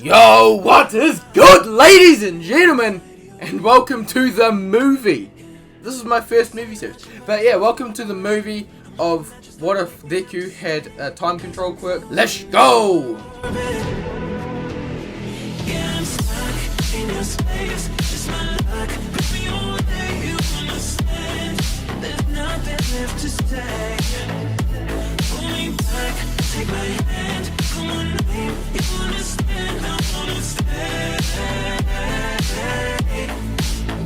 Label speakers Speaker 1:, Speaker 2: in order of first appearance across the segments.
Speaker 1: Yo, what is good, ladies and gentlemen, and welcome to the movie. This is my first movie series, but yeah, welcome to the movie of What If Deku Had a Time Control Quirk. Let's go!
Speaker 2: Take my hand, come on, babe, you understand, I wanna stay,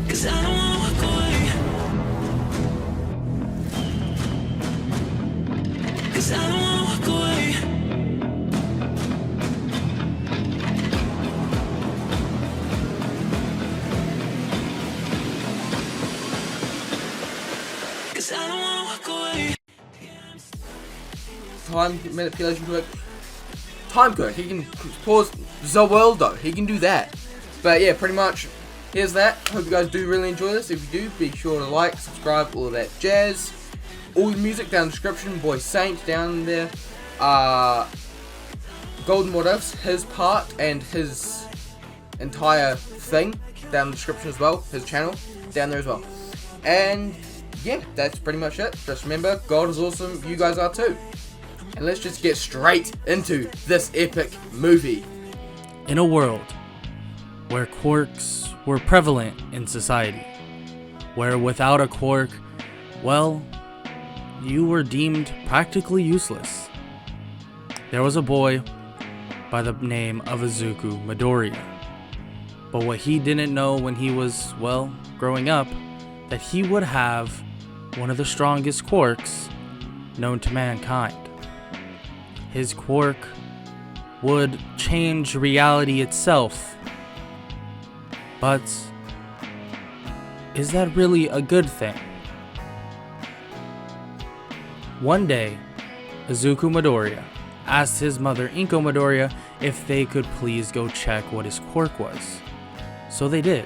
Speaker 2: 'cause I don't wanna walk away, 'cause I don't wanna walk away, 'cause I don't wanna walk away.
Speaker 1: Time manipulation quirk. Time quirk. He can pause the world though. He can do that. But yeah, pretty much. Here's that. Hope you guys do really enjoy this. If you do, be sure to like, subscribe, all of that jazz. All the music down in the description. Boy Saint down there. Golden What Ifs, his part and his entire thing down in the description as well. His channel down there as well. And yeah, that's pretty much it. Just remember, God is awesome. You guys are too. And let's just get straight into this epic movie.
Speaker 3: In a world where quirks were prevalent in society, where without a quirk, well, you were deemed practically useless, there was a boy by the name of Izuku Midoriya. But what he didn't know when he was, well, growing up, that he would have one of the strongest quirks known to mankind. His quirk would change reality itself. But is that really a good thing? One day, Izuku Midoriya asked his mother Inko Midoriya if they could please go check what his quirk was. So they did.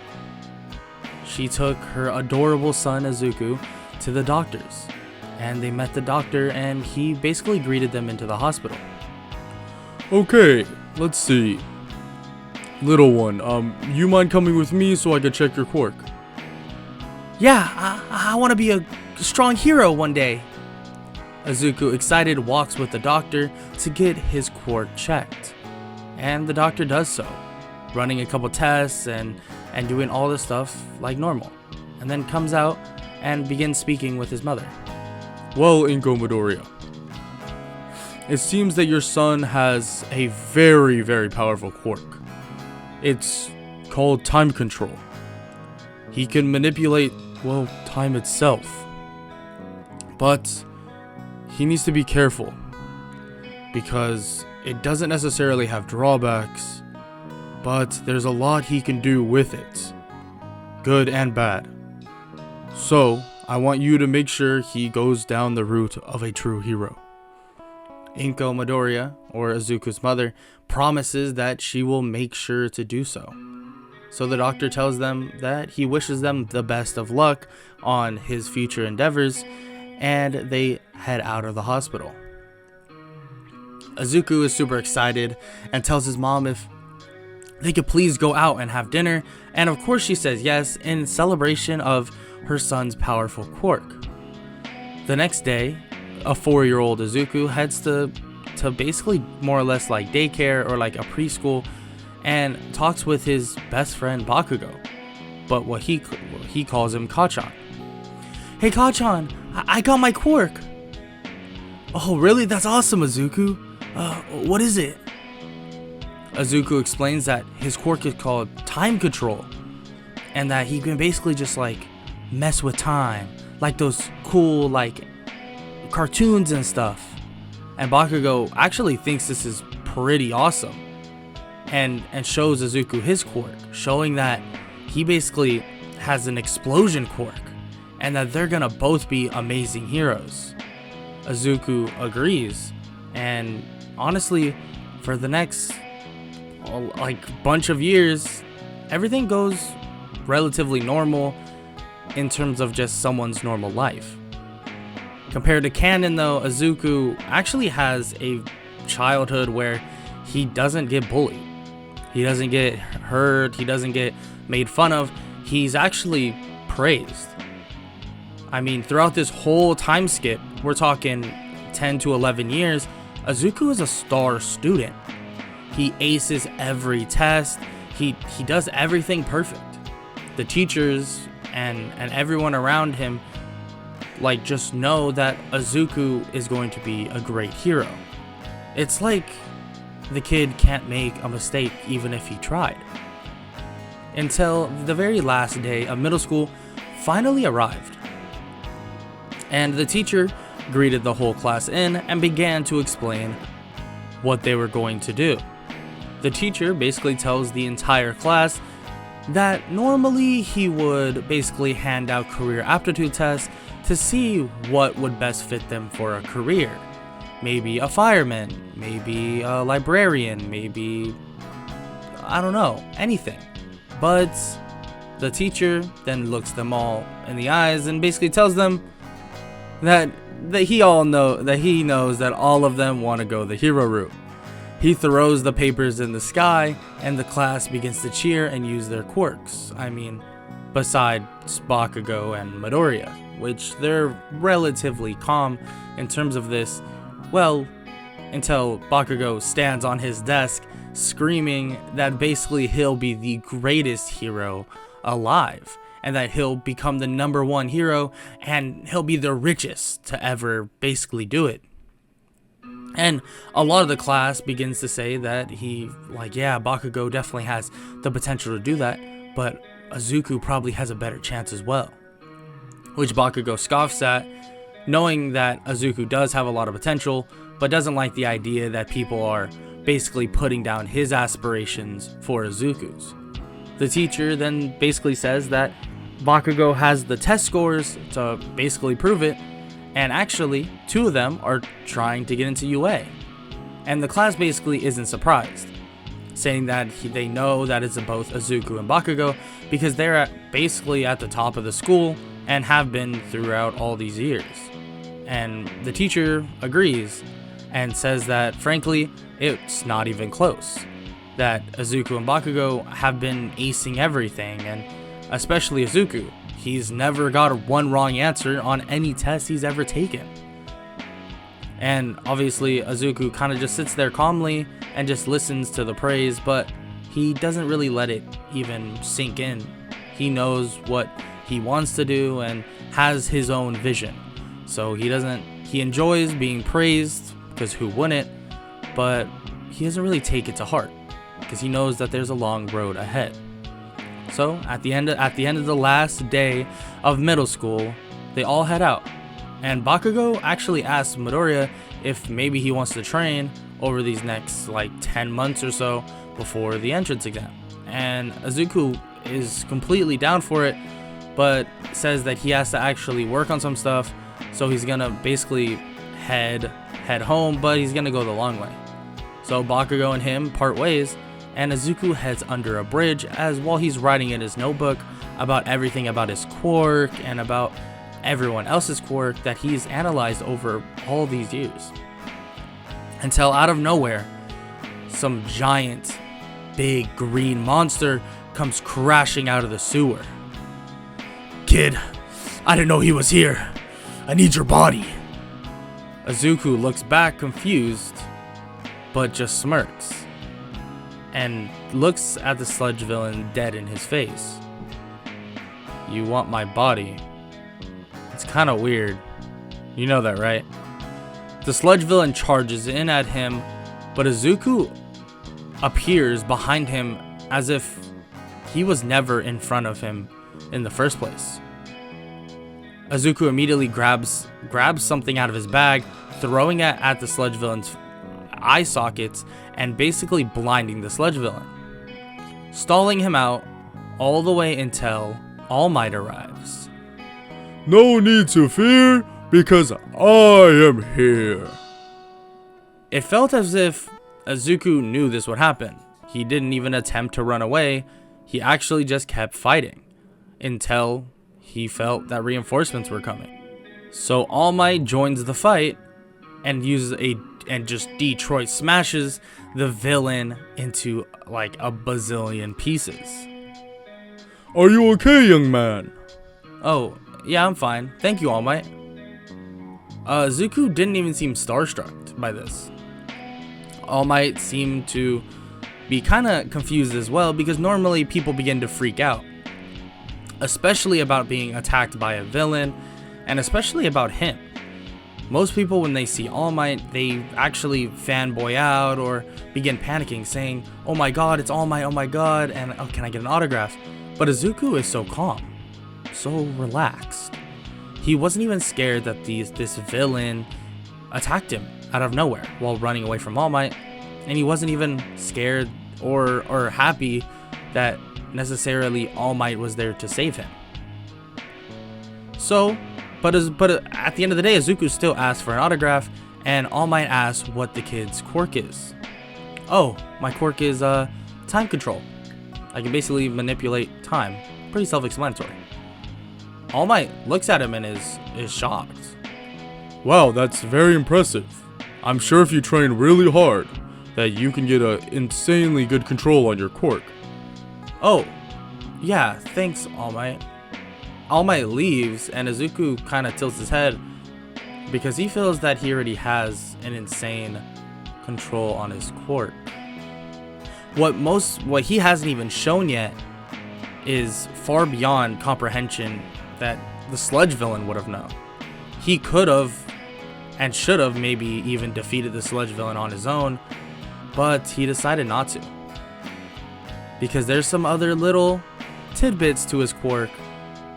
Speaker 3: She took her adorable son Izuku to the doctors. And they met the doctor, and he basically greeted them into the hospital.
Speaker 4: Okay, let's see. Little one, you mind coming with me so I can check your quirk?
Speaker 3: Yeah, I want to be a strong hero one day. Izuku, excited, walks with the doctor to get his quirk checked. And the doctor does so, running a couple tests and doing all this stuff like normal. And then comes out and begins speaking with his mother.
Speaker 4: Well, Inko Midoriya, it seems that your son has a very, very powerful quirk. It's called time control. He can manipulate, well, time itself. But he needs to be careful, because it doesn't necessarily have drawbacks, but there's a lot he can do with it, good and bad. So, I want you to make sure he goes down the route of a true hero. Inko Midoriya, or Izuku's mother, promises that she will make sure to do so. So the doctor tells them that he wishes them the best of luck on his future endeavors, and they head out of the hospital. Izuku is super excited and tells his mom if they could please go out and have dinner, and of course she says yes in celebration of her son's powerful quirk. The next day, a 4-year-old Izuku heads to basically more or less like daycare or like a preschool, and talks with his best friend Bakugo, but what he calls him Kachan. Hey Kachan, I got my quirk. Oh really? That's awesome, Izuku. What is it? Izuku explains that his quirk is called time control, and that he can basically just like mess with time, like those cool like cartoons and stuff. And Bakugo actually thinks this is pretty awesome, and shows Izuku his quirk, showing that he basically has an explosion quirk, and that they're gonna both be amazing heroes. Izuku agrees, and honestly, for the next like bunch of years, everything goes relatively normal in terms of just someone's normal life. Compared to canon though, Izuku actually has a childhood where he doesn't get bullied. He doesn't get hurt, he doesn't get made fun of, he's actually praised. I mean, throughout this whole time skip, we're talking 10 to 11 years, Izuku is a star student. He aces every test, he does everything perfect. The teachers and everyone around him like just know that Izuku is going to be a great hero. It's like the kid can't make a mistake even if he tried. Until the very last day of middle school finally arrived. And the teacher greeted the whole class in and began to explain what they were going to do. The teacher basically tells the entire class that normally he would basically hand out career aptitude tests to see what would best fit them for a career. Maybe a fireman, maybe a librarian, maybe, I don't know, anything. But the teacher then looks them all in the eyes and basically tells them that he knows that all of them want to go the hero route. He throws the papers in the sky and the class begins to cheer and use their quirks. I mean, besides Bakugo and Midoriya, which they're relatively calm in terms of this, well, until Bakugo stands on his desk screaming that basically he'll be the greatest hero alive and that he'll become the #1 hero and he'll be the richest to ever basically do it. And a lot of the class begins to say that Bakugo definitely has the potential to do that, but Izuku probably has a better chance as well. Which Bakugo scoffs at, knowing that Izuku does have a lot of potential, but doesn't like the idea that people are basically putting down his aspirations for Izuku's. The teacher then basically says that Bakugo has the test scores to basically prove it, and actually 2 of them are trying to get into UA. And the class basically isn't surprised, saying that they know that it's both Izuku and Bakugo because they're basically at the top of the school and have been throughout all these years. And the teacher agrees and says that frankly it's not even close, that Izuku and Bakugo have been acing everything, and especially Izuku. He's never got one wrong answer on any test he's ever taken. And obviously Izuku kind of just sits there calmly and just listens to the praise, but he doesn't really let it even sink in. He knows what he wants to do and has his own vision. So he enjoys being praised, because who wouldn't, but he doesn't really take it to heart because he knows that there's a long road ahead. So at the end of the last day of middle school, they all head out, and Bakugo actually asks Midoriya if maybe he wants to train over these next 10 months or so before the entrance exam. And Izuku is completely down for it, but says that he has to actually work on some stuff, so he's gonna basically head home, but he's gonna go the long way. So Bakugo and him part ways, and Izuku heads under a bridge as while he's writing in his notebook about everything about his quirk and about everyone else's quirk that he's analyzed over all these years. Until out of nowhere, some giant, big green monster comes crashing out of the sewer. "Kid, I didn't know he was here. I need your body." Izuku looks back confused, but just smirks and looks at the sludge villain dead in his face. "You want my body? It's kind of weird. You know that, right?" The sludge villain charges in at him, but Izuku appears behind him as if he was never in front of him in the first place. Izuku immediately grabs something out of his bag, throwing it at the sludge villain's eye sockets and basically blinding the sludge villain, stalling him out all the way until All Might arrives. "No need to fear, because I am here." It felt as if Izuku knew this would happen. He didn't even attempt to run away. He actually just kept fighting until he felt that reinforcements were coming. So All Might joins the fight and uses just Detroit smashes the villain into like a bazillion pieces. Are you okay, young man? Oh, yeah, I'm fine. Thank you, All Might. Zuko didn't even seem starstruck by this. All Might seemed to be kind of confused as well, because normally people begin to freak out, especially about being attacked by a villain, and especially about him. Most people, when they see All Might, they actually fanboy out or begin panicking, saying, "Oh my god, it's All Might, oh my god," and "Oh, can I get an autograph?" But Izuku is so calm, so relaxed. He wasn't even scared that this villain attacked him out of nowhere while running away from All Might, and he wasn't even scared or happy that necessarily All Might was there to save him. So, but at the end of the day, Izuku still asks for an autograph, and All Might asks what the kid's quirk is. Oh, my quirk is time control. I can basically manipulate time. Pretty self-explanatory. All Might looks at him and is shocked. Wow, that's very impressive. I'm sure if you train really hard, that you can get a insanely good control on your quirk. Oh, yeah, thanks, All Might. All Might leaves, and Izuku kind of tilts his head because he feels that he already has an insane control on his quirk. What he hasn't even shown yet is far beyond comprehension that the sludge villain would have known. He could have and should have maybe even defeated the sludge villain on his own, but he decided not to, because there's some other little tidbits to his quirk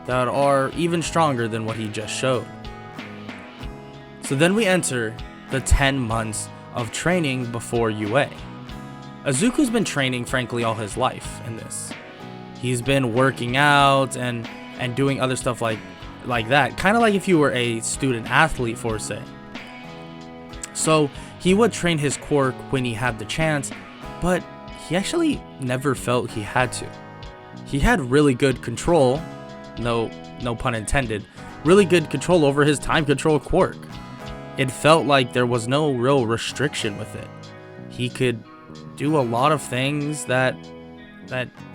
Speaker 4: that are even stronger than what he just showed. So then we enter the 10 months of training before UA. Izuku's been training frankly all his life in this. He's been working out and doing other stuff like that, kind of like if you were a student athlete, for say. So he would train his quirk when he had the chance, but he actually never felt he had to. He had really good control, no pun intended, really good control over his time control quirk. It felt like there was no real restriction with it. He could do a lot of things that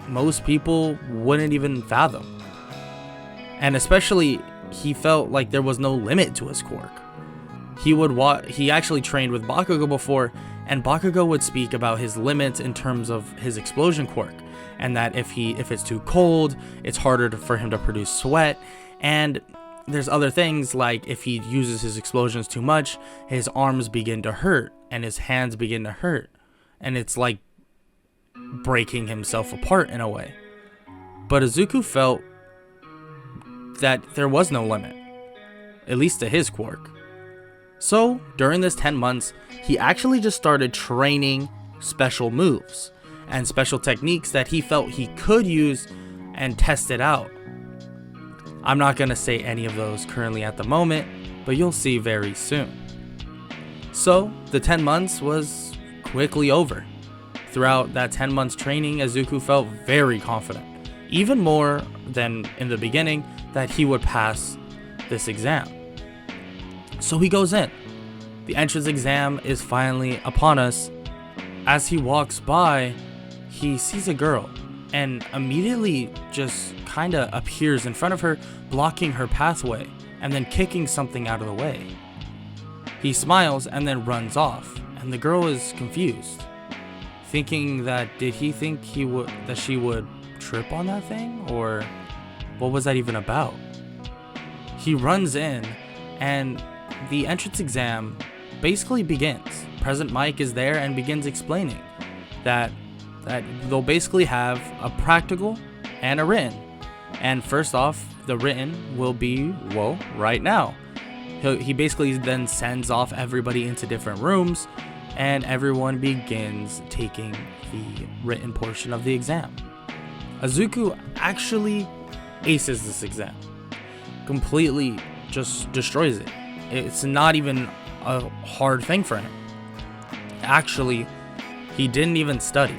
Speaker 4: most people wouldn't even fathom. And especially, he felt like there was no limit to his quirk. He actually trained with Bakugo before, and Bakugo would speak about his limits in terms of his explosion quirk, and that if it's too cold, it's harder for him to produce sweat, and there's other things like if he uses his explosions too much, his arms begin to hurt and his hands begin to hurt, and it's like breaking himself apart in a way. But Izuku felt that there was no limit, at least to his quirk. So during this 10 months, he actually just started training special moves and special techniques that he felt he could use and test it out. I'm not going to say any of those currently at the moment, but you'll see very soon. So the 10 months was quickly over. Throughout that 10 months training, Izuku felt very confident, even more than in the beginning, that he would pass this exam. So he goes in. The entrance exam is finally upon us. As he walks by, he sees a girl and immediately just kind of appears in front of her, blocking her pathway and then kicking something out of the way. He smiles and then runs off, and the girl is confused, thinking that did he think that she would trip on that thing, or what was that even about? He runs in, and the entrance exam basically begins. President Mike is there and begins explaining that they'll basically have a practical and a written. And first off, the written will be, well, right now. He basically then sends off everybody into different rooms, and everyone begins taking the written portion of the exam. Izuku actually aces this exam. Completely just destroys it. It's not even a hard thing for him. Actually, he didn't even study.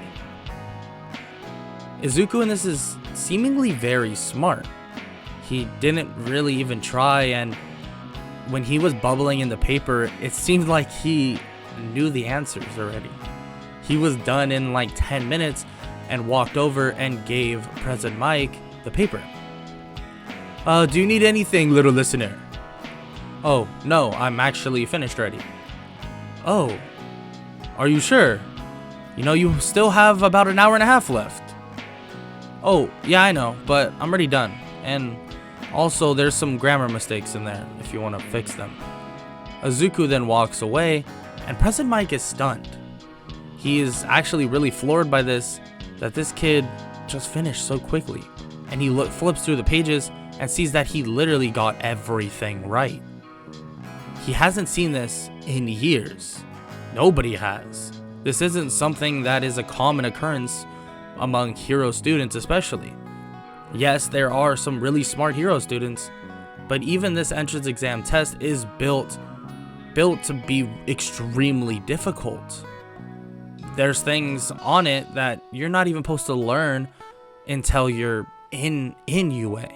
Speaker 4: Izuku in this is seemingly very smart. He didn't really even try, and when he was bubbling in the paper, it seemed like he knew the answers already. He was done in like 10 minutes and walked over and gave President Mike the paper. Do you need anything, little listener? Oh, no, I'm actually finished already. Oh, are you sure? You know, you still have about an hour and a half left. Oh, yeah, I know, but I'm already done. And also, there's some grammar mistakes in there if you want to fix them. Izuku then walks away, and President Mike is stunned. He is actually really floored by this, that this kid just finished so quickly. And he flips through the pages and sees that he literally got everything right. He hasn't seen this in years. Nobody has. This isn't something that is a common occurrence among hero students especially. Yes, there are some really smart hero students, but even this entrance exam test is built to be extremely difficult. There's things on it that you're not even supposed to learn until you're in UA.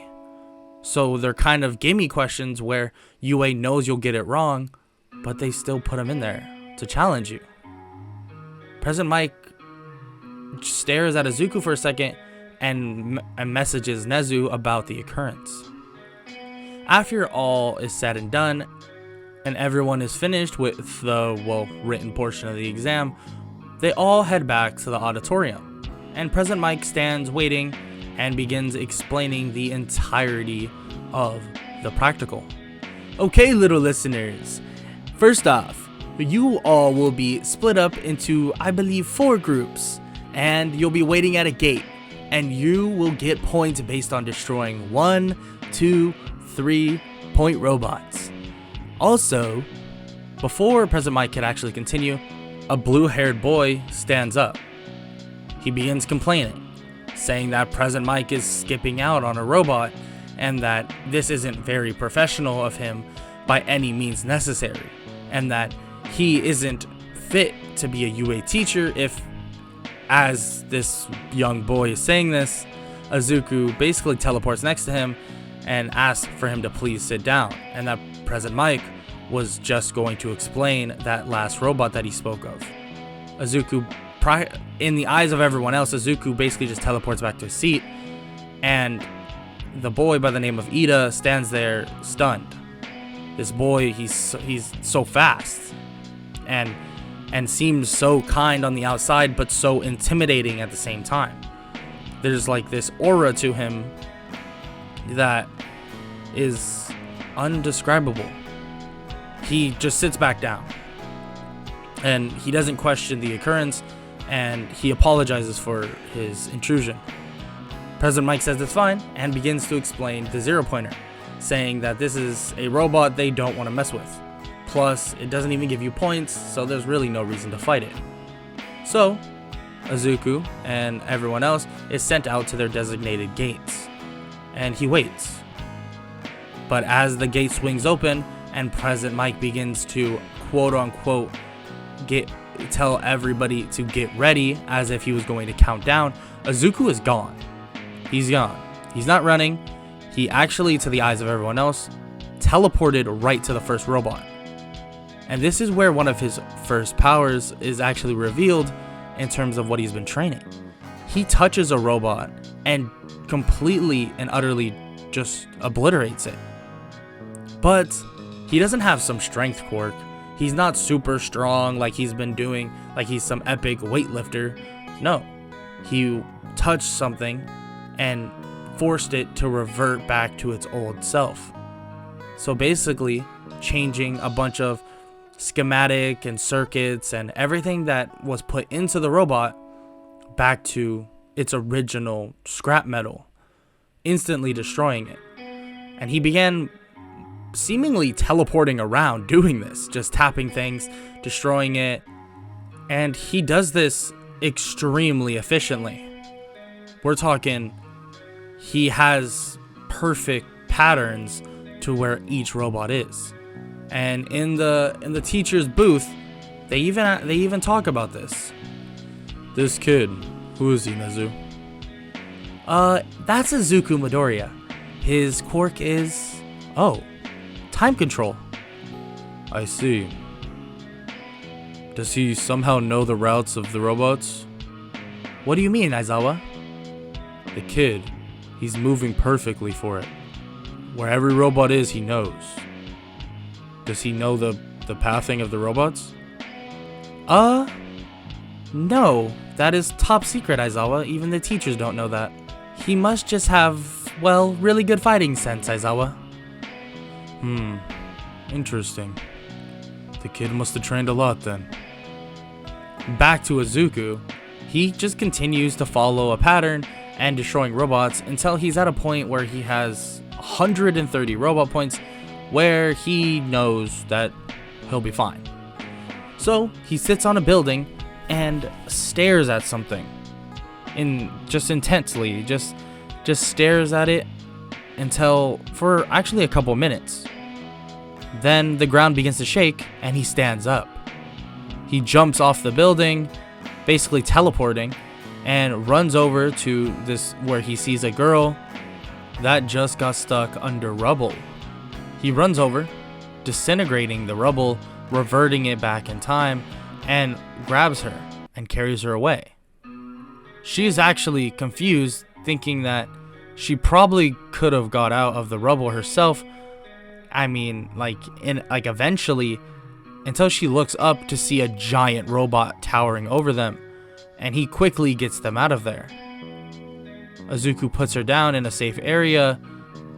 Speaker 4: So they're kind of gimme questions where UA knows you'll get it wrong, but they still put them in there to challenge you. President Mike stares at Izuku for a second and messages Nezu about the occurrence. After all is said and done, and everyone is finished with the, written portion of the exam, they all head back to the auditorium, and President Mike stands waiting and begins explaining the entirety of the practical. Okay, little listeners, first off, you all will be split up into, I believe, 4 groups, and you'll be waiting at a gate, and you will get points based on destroying 1, 2, 3 point robots. Also, before President Mike could actually continue, a blue-haired boy stands up. He begins complaining, saying that President Mike is skipping out on a robot and that this isn't very professional of him by any means necessary, and that he isn't fit to be a UA teacher if, as this young boy is saying this, Izuku basically teleports next to him and asks for him to please sit down, and that President Mike was just going to explain that last robot that he spoke of. Izuku, in the eyes of everyone else, Izuku basically just teleports back to his seat, and the boy by the name of Ida stands there stunned. This boy, he's so fast and seems so kind on the outside, but so intimidating at the same time. There's like this aura to him that is undescribable. He just sits back down and he doesn't question the occurrence, and he apologizes for his intrusion. President Mike says it's fine and begins to explain the zero pointer, saying that this is a robot they don't want to mess with. Plus, it doesn't even give you points, so there's really no reason to fight it. So, Izuku and everyone else is sent out to their designated gates, and he waits. But as the gate swings open and President Mike begins to quote-unquote tell everybody to get ready as if he was going to count down, Izuku is gone. He's gone. He's not running. He actually, to the eyes of everyone else, teleported right to the first robot. And this is where one of his first powers is actually revealed in terms of what he's been training. He touches a robot and completely and utterly just obliterates it. But he doesn't have some strength quirk. He's not super strong like he's been doing, like he's some epic weightlifter. No, he touched something and forced it to revert back to its old self. So basically, changing a bunch of schematic and circuits and everything that was put into the robot back to its original scrap metal, instantly destroying it. And he began seemingly teleporting around doing this, just tapping things, destroying it, and he does this extremely efficiently. We're talking, he has perfect patterns to where each robot is. And in the teacher's booth, they even talk about this. This kid, who is he, Nezu? That's Izuku Midoriya. His quirk is, time control. I see.
Speaker 3: Does he somehow know the routes of the robots?
Speaker 4: What do you mean, Aizawa?
Speaker 3: The kid, he's moving perfectly for it. Where every robot is, he knows. Does he know the pathing of the robots?
Speaker 4: No. That is top secret, Aizawa. Even the teachers don't know that. He must just have, well, really good fighting sense, Aizawa.
Speaker 3: Interesting. The kid must have trained a lot then.
Speaker 4: Back to Izuku, he just continues to follow a pattern and destroying robots until he's at a point where he has 130 robot points where he knows that he'll be fine. So he sits on a building and stares at something intensely, just stares at it until for actually a couple minutes. Then the ground begins to shake and he stands up. He jumps off the building, basically teleporting, and runs over to this where he sees a girl that just got stuck under rubble. He runs over, disintegrating the rubble, reverting it back in time, and grabs her and carries her away. She's actually confused, thinking that she probably could have got out of the rubble herself. I mean, eventually, until she looks up to see a giant robot towering over them, and he quickly gets them out of there. Izuku puts her down in a safe area,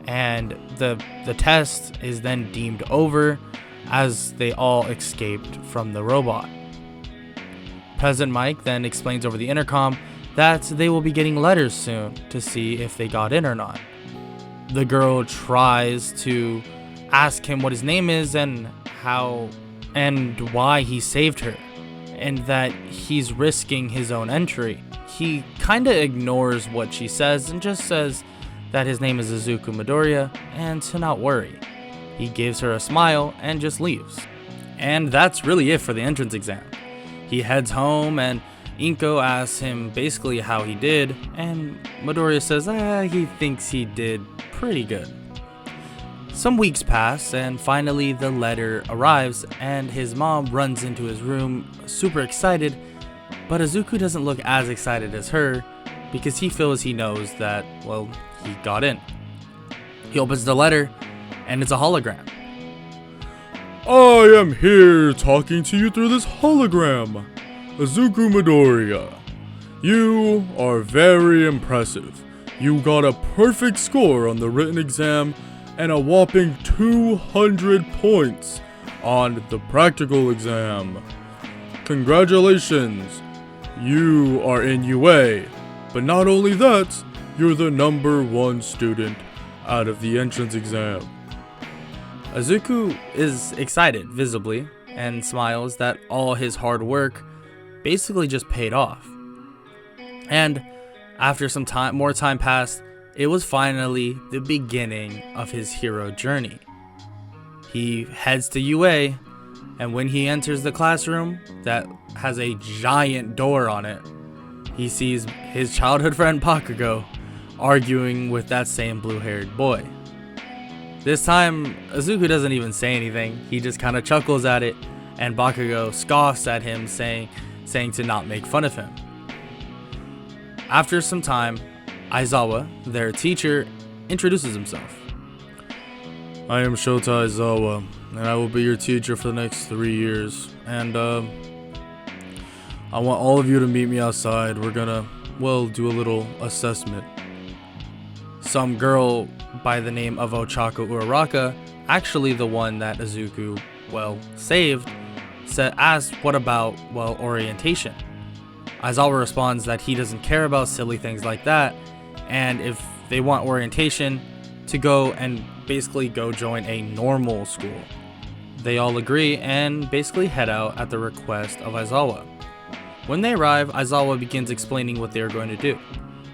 Speaker 4: and the test is then deemed over as they all escaped from the robot. President Mike then explains over the intercom that they will be getting letters soon to see if they got in or not. The girl tries to ask him what his name is and how and why he saved her, and that he's risking his own entry. He kinda ignores what she says and just says that his name is Izuku Midoriya and to not worry. He gives her a smile and just leaves. And that's really it for the entrance exam. He heads home and Inko asks him basically how he did, and Midoriya says he thinks he did pretty good. Some weeks pass, and finally the letter arrives, and his mom runs into his room super excited, but Izuku doesn't look as excited as her because he feels he knows that, well, he got in. He opens the letter, and it's a hologram.
Speaker 3: I am here talking to you through this hologram. Izuku Midoriya, you are very impressive. You got a perfect score on the written exam and a whopping 200 points on the practical exam. Congratulations, you are in UA, but not only that, you're the #1 student out of the entrance exam.
Speaker 4: Izuku is excited, visibly, and smiles that all his hard work basically just paid off. And after some more time passed, it was finally the beginning of his hero journey. He heads to UA, and when he enters the classroom that has a giant door on it, he sees his childhood friend Bakugo arguing with that same blue-haired boy. This time, Izuku doesn't even say anything. He just kind of chuckles at it, and Bakugo scoffs at him, saying to not make fun of him. After some time, Aizawa, their teacher, introduces himself. I am Shota Aizawa, and I will be your teacher for the next 3 years. And I want all of you to meet me outside. We're gonna, do a little assessment. Some girl by the name of Ochako Uraraka, actually the one that Izuku, saved, asked what about, orientation. Aizawa responds that he doesn't care about silly things like that, and if they want orientation, to go and basically go join a normal school. They all agree and basically head out at the request of Aizawa. When they arrive, Aizawa begins explaining what they are going to do.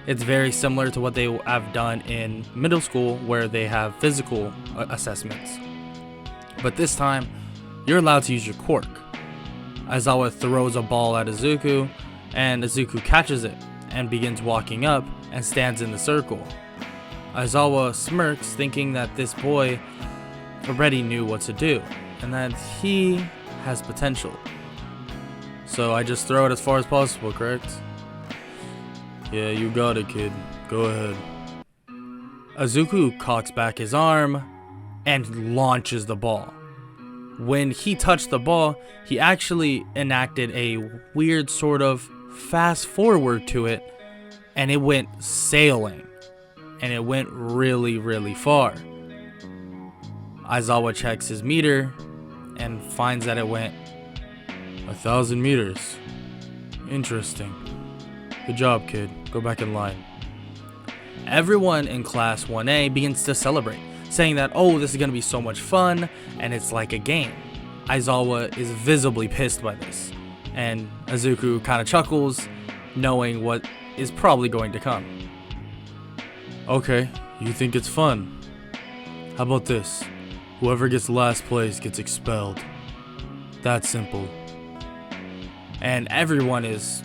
Speaker 4: It's very similar to what they have done in middle school, where they have physical assessments. But this time, you're allowed to use your quirk. Aizawa throws a ball at Izuku, and Izuku catches it and begins walking up and stands in the circle. Aizawa smirks, thinking that this boy already knew what to do and that he has potential.
Speaker 3: So I just throw it as far as possible, correct? Yeah, you got it, kid. Go ahead. Izuku cocks back his arm and launches the ball. When he touched the ball, he actually enacted a weird sort of fast forward to it, and it went sailing. And it went really, really far. Aizawa checks his meter and finds that it went 1,000 meters. Interesting. Good job, kid. Go back in line. Everyone in class 1A begins to celebrate, saying that, oh, this is going to be so much fun, and it's like a game. Aizawa is visibly pissed by this, and Izuku kind of chuckles, knowing what is probably going to come. Okay, you think it's fun? How about this? Whoever gets last place gets expelled. That's simple. And everyone is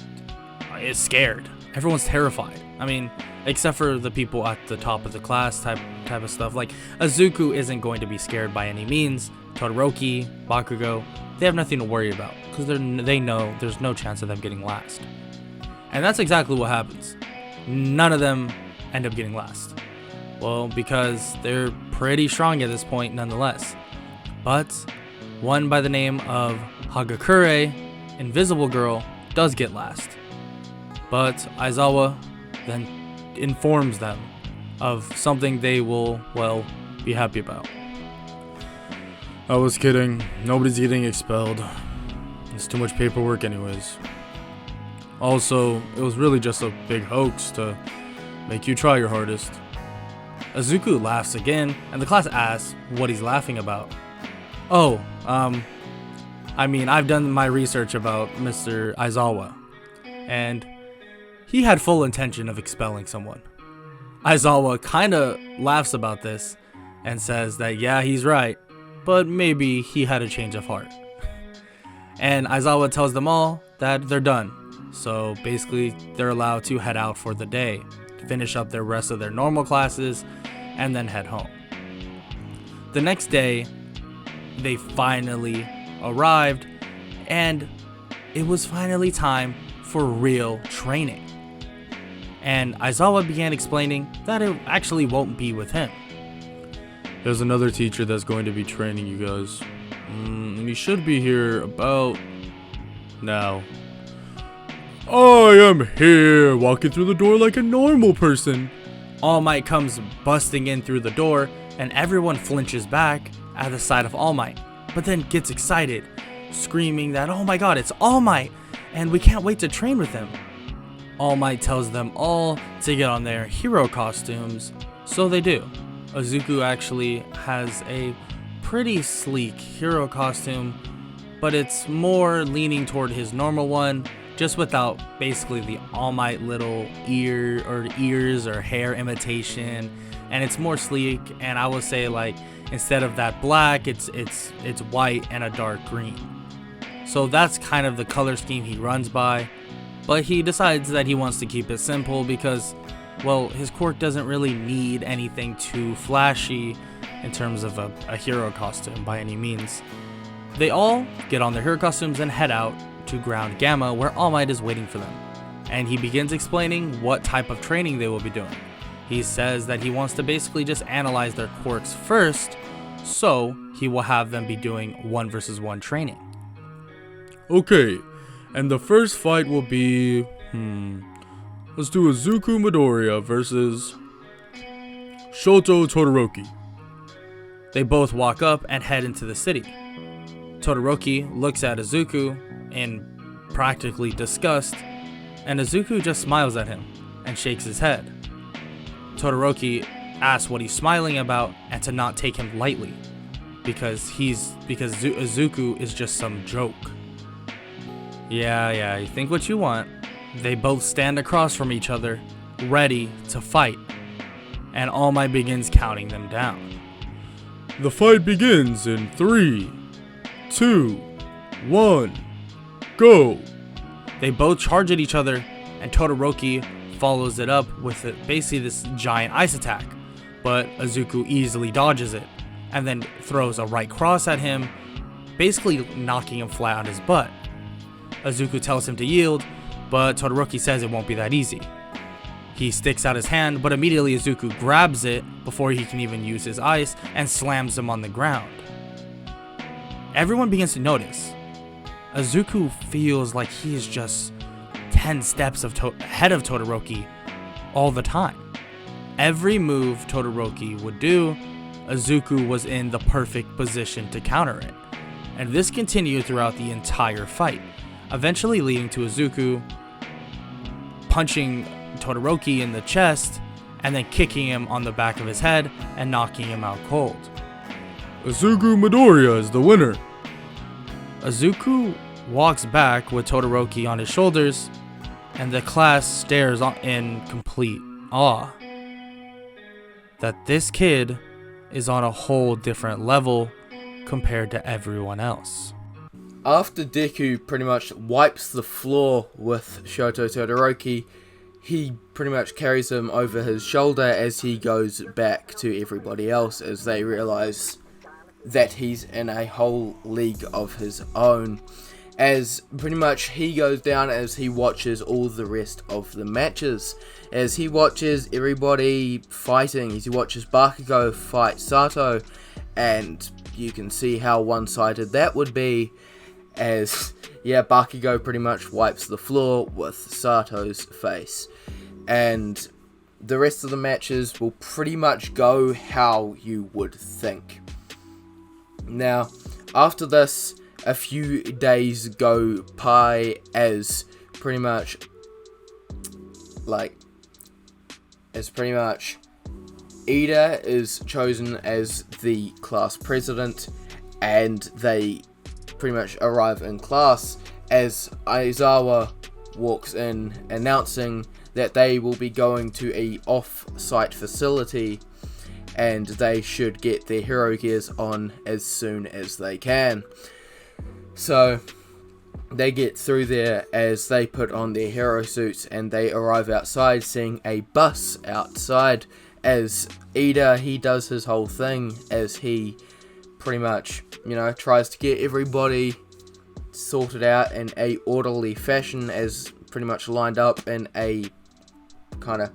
Speaker 3: scared. Everyone's terrified. I mean, except for the people at the top of the class type of stuff. Like, Izuku isn't going to be scared by any means. Todoroki, Bakugo, they have nothing to worry about because they know there's no chance of them getting last. And that's exactly what happens. None of them end up getting last. Well, because they're pretty strong at this point nonetheless. But one by the name of Hagakure, Invisible Girl, does get last. But Aizawa then informs them of something they will, well, be happy about. I was kidding. Nobody's getting expelled. It's too much paperwork anyways. Also, it was really just a big hoax to make you try your hardest. Izuku laughs again, and the class asks what he's laughing about. Oh, I mean, I've done my research about Mr. Aizawa, and he had full intention of expelling someone. Aizawa kinda laughs about this and says that yeah, he's right, but maybe he had a change of heart. And Aizawa tells them all that they're done. So basically, they're allowed to head out for the day, finish up the rest of their normal classes, and then head home. The next day, they finally arrived, and it was finally time for real training. And Aizawa began explaining that it actually won't be with him. There's another teacher that's going to be training you guys. And he should be here about now. I am here, walking through the door like a normal person. All Might comes busting in through the door, and everyone flinches back at the sight of All Might, but then gets excited, screaming that, oh my god, it's All Might, and we can't wait to train with him. All Might tells them all to get on their hero costumes, so they do. Izuku actually has a pretty sleek hero costume, but it's more leaning toward his normal one, just without basically the All Might little ears or hair imitation, and it's more sleek. And I would say, like, instead of that black, it's white and a dark green. So that's kind of the color scheme he runs by, but he decides that he wants to keep it simple because, well, his quirk doesn't really need anything too flashy in terms of a hero costume by any means. They all get on their hero costumes and head out to Ground Gamma, where All Might is waiting for them, and he begins explaining what type of training they will be doing. He says that he wants to basically just analyze their quirks first, so he will have them be doing 1v1 training. Okay, and the first fight will be, let's do Izuku Midoriya versus Shoto Todoroki. They both walk up and head into the city. Todoroki looks at Izuku in practically disgust, and Izuku just smiles at him and shakes his head. Todoroki asks what he's smiling about and to not take him lightly because Izuku is just some joke. Yeah, you think what you want. They both stand across from each other, ready to fight, and All Might begins counting them down. The fight begins in 3, 2, 1, go! They both charge at each other, and Todoroki follows it up with basically this giant ice attack, but Izuku easily dodges it, and then throws a right cross at him, basically knocking him flat on his butt.
Speaker 4: Izuku tells him to yield, but Todoroki says it won't be that easy. He sticks out his hand, but immediately Izuku grabs it before he can even use his ice and slams him on the ground. Everyone begins to notice. Izuku feels like he is just 10 steps ahead of Todoroki all the time. Every move Todoroki would do, Izuku was in the perfect position to counter it. And this continued throughout the entire fight, eventually leading to Izuku punching Todoroki in the chest and then kicking him on the back of his head and knocking him out cold.
Speaker 3: Izuku Midoriya is the winner.
Speaker 4: Izuku walks back with Todoroki on his shoulders, and the class stares in complete awe. That this kid is on a whole different level compared to everyone else.
Speaker 1: After Deku pretty much wipes the floor with Shoto Todoroki, he pretty much carries him over his shoulder as he goes back to everybody else as they realize that he's in a whole league of his own. As pretty much he goes down as he watches all the rest of the matches. As he watches everybody fighting, as he watches Bakugo fight Sato, and you can see how one-sided that would be. As, yeah, Bakugo pretty much wipes the floor with Sato's face. And the rest of the matches will pretty much go how you would think. Now, after this, a few days go by as pretty much Ida is chosen as the class president, and they pretty much arrive in class as Aizawa walks in announcing that they will be going to a off-site facility and they should get their hero gears on as soon as they can. So they get through there as they put on their hero suits and they arrive outside, seeing a bus outside as Ida, he does his whole thing as he pretty much, tries to get everybody sorted out in a orderly fashion, as pretty much lined up in a kind of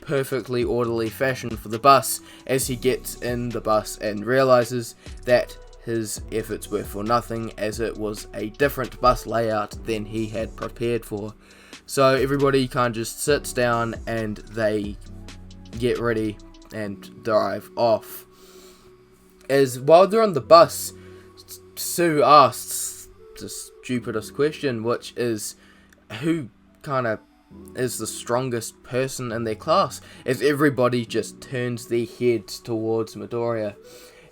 Speaker 1: perfectly orderly fashion for the bus, as he gets in the bus and realizes that his efforts were for nothing, as it was a different bus layout than he had prepared for. So everybody kind of just sits down and they get ready and drive off. As while they're on the bus, Sue asks the stupidest question, which is who kind of is the strongest person in their class, as everybody just turns their heads towards Midoriya,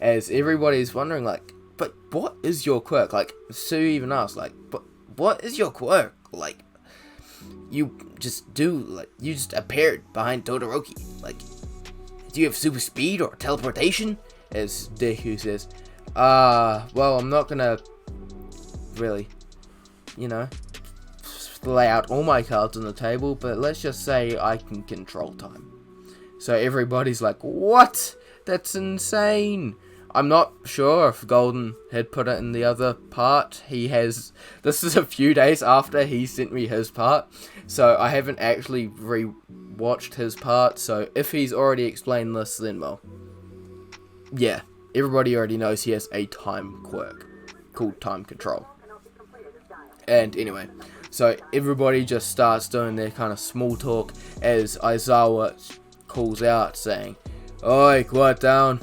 Speaker 1: as everybody's wondering, like, but what is your quirk? Like, Sue even asks, like, but what is your quirk? Like, you just appeared behind Todoroki. Like, do you have super speed or teleportation? As Deku says, well, I'm not gonna really, lay out all my cards on the table, but let's just say I can control time. So everybody's like, what? That's insane. I'm not sure if Golden had put it in the other part. This is a few days after he sent me his part, so I haven't actually re-watched his part, so if he's already explained this, then well, yeah, everybody already knows he has a time quirk called time control. And anyway, so everybody just starts doing their kind of small talk as Aizawa calls out saying, "Oi, quiet down,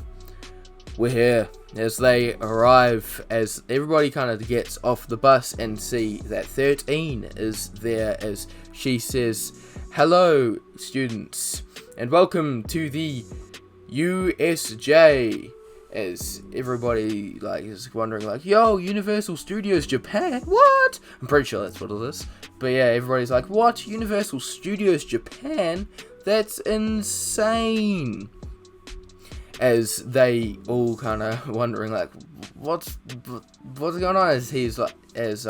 Speaker 1: we're here." As they arrive, as everybody kind of gets off the bus and see that 13 is there, as she says, "Hello, students, and welcome to the USJ." As everybody is wondering, yo, Universal Studios Japan, what? I'm pretty sure that's what it is. But yeah, everybody's like, what? Universal Studios Japan? That's insane. As they all kind of wondering, what's going on? As he's like, as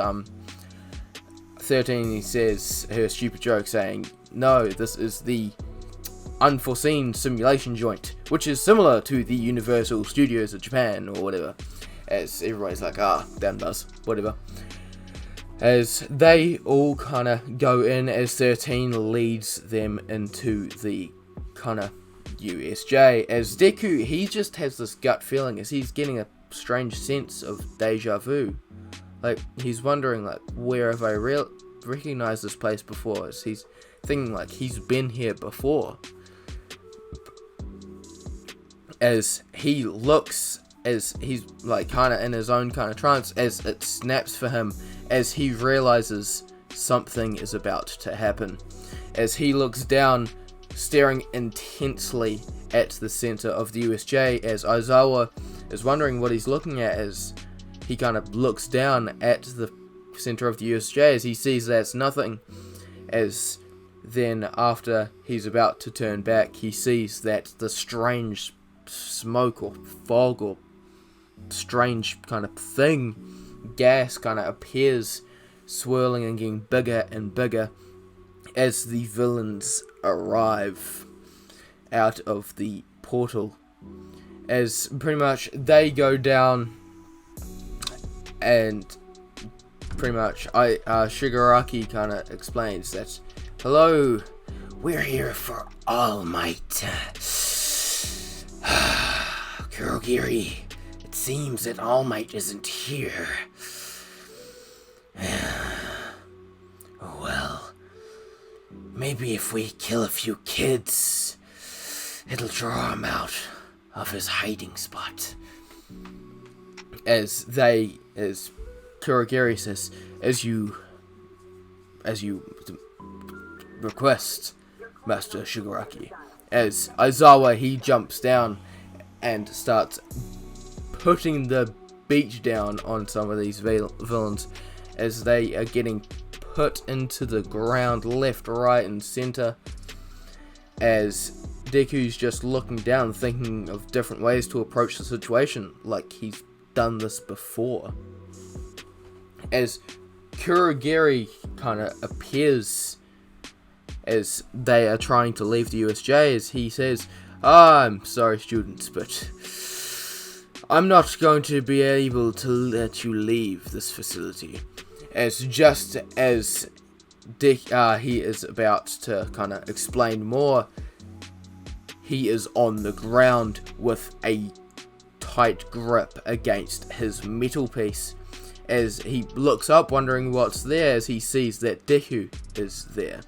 Speaker 1: 13, he says her stupid joke saying, no, this is the unforeseen simulation joint, which is similar to the Universal Studios of Japan or whatever. As everybody's like, damn does, whatever. as they all kind of go in, as 13 leads them into the kind of USJ. As Deku, he just has this gut feeling as he's getting a strange sense of deja vu. Like, he's wondering, like, where have I recognized this place before? As he's thinking, like, he's been here before. As he looks, as he's, like, kind of in his own kind of trance, as it snaps for him, as he realizes something is about to happen. As he looks down, staring intensely at the center of the USJ, as Aizawa is wondering what he's looking at, as he kind of looks down at the center of the USJ, as he sees that's nothing. As then, after he's about to turn back, he sees that the strange smoke or fog or strange kind of thing, gas, kind of appears, swirling and getting bigger and bigger as the villains arrive out of the portal. As pretty much they go down, and pretty much Shigaraki kind of explains that, hello, we're here for All Might. Kurogiri, it seems that All Might isn't here. Well, maybe if we kill a few kids, it'll draw him out of his hiding spot. As Kurogiri says, as you request, Master Shigaraki. As Aizawa, he jumps down and starts putting the beat down on some of these villains as they are getting put into the ground left, right, and center. As Deku's just looking down, thinking of different ways to approach the situation, like he's done this before. As Kurogiri kind of appears as they are trying to leave the USJ, as he says, I'm sorry, students, but I'm not going to be able to let you leave this facility. As just as he is about to kind of explain more, he is on the ground with a tight grip against his metal piece. As he looks up, wondering what's there, as he sees that Deku is there.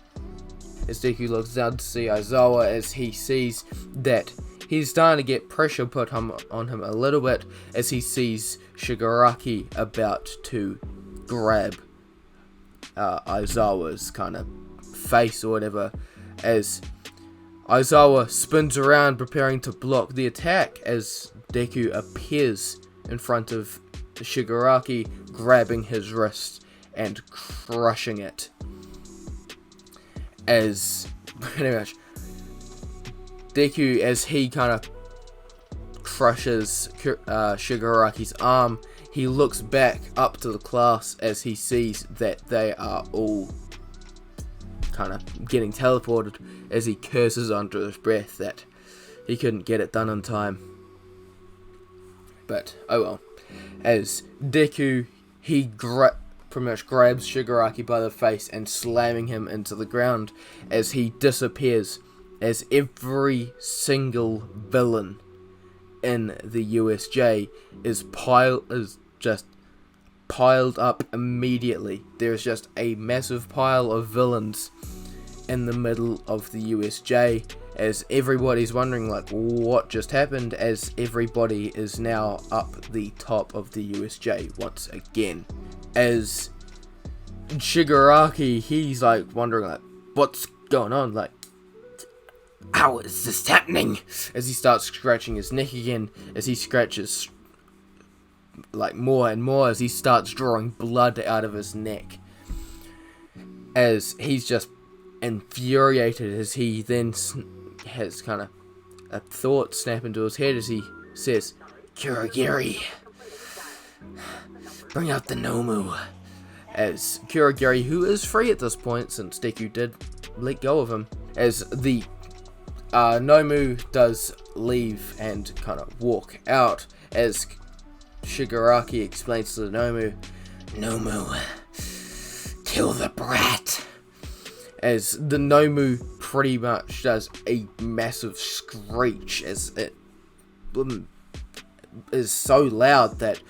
Speaker 1: As Deku looks down to see Aizawa, as he sees that he's starting to get pressure put on him a little bit, as he sees Shigaraki about to grab Aizawa's kind of face or whatever, as Aizawa spins around preparing to block the attack, as Deku appears in front of Shigaraki, grabbing his wrist and crushing it. As pretty much Deku, as he kind of crushes Shigaraki's arm, he looks back up to the class as he sees that they are all kind of getting teleported, as he curses under his breath that he couldn't get it done in time. But oh well. As Deku, he pretty much grabs Shigaraki by the face and slamming him into the ground as he disappears, as every single villain in the USJ is just piled up immediately. There's just a massive pile of villains in the middle of the USJ, as everybody's wondering like what just happened, as everybody is now up the top of the USJ once again. As Shigaraki, he's like wondering like what's going on, like how is this happening, as he starts scratching his neck again, as he scratches like more and more, as he starts drawing blood out of his neck, as he's just infuriated, as he then has kind of a thought snap into his head as he says, Kurogiri, bring out the Nomu. As Kurogiri, who is free at this point since Deku did let go of him, as the Nomu does leave and kind of walk out, as Shigaraki explains to the Nomu, kill the brat. As the Nomu pretty much does a massive screech as it is so loud that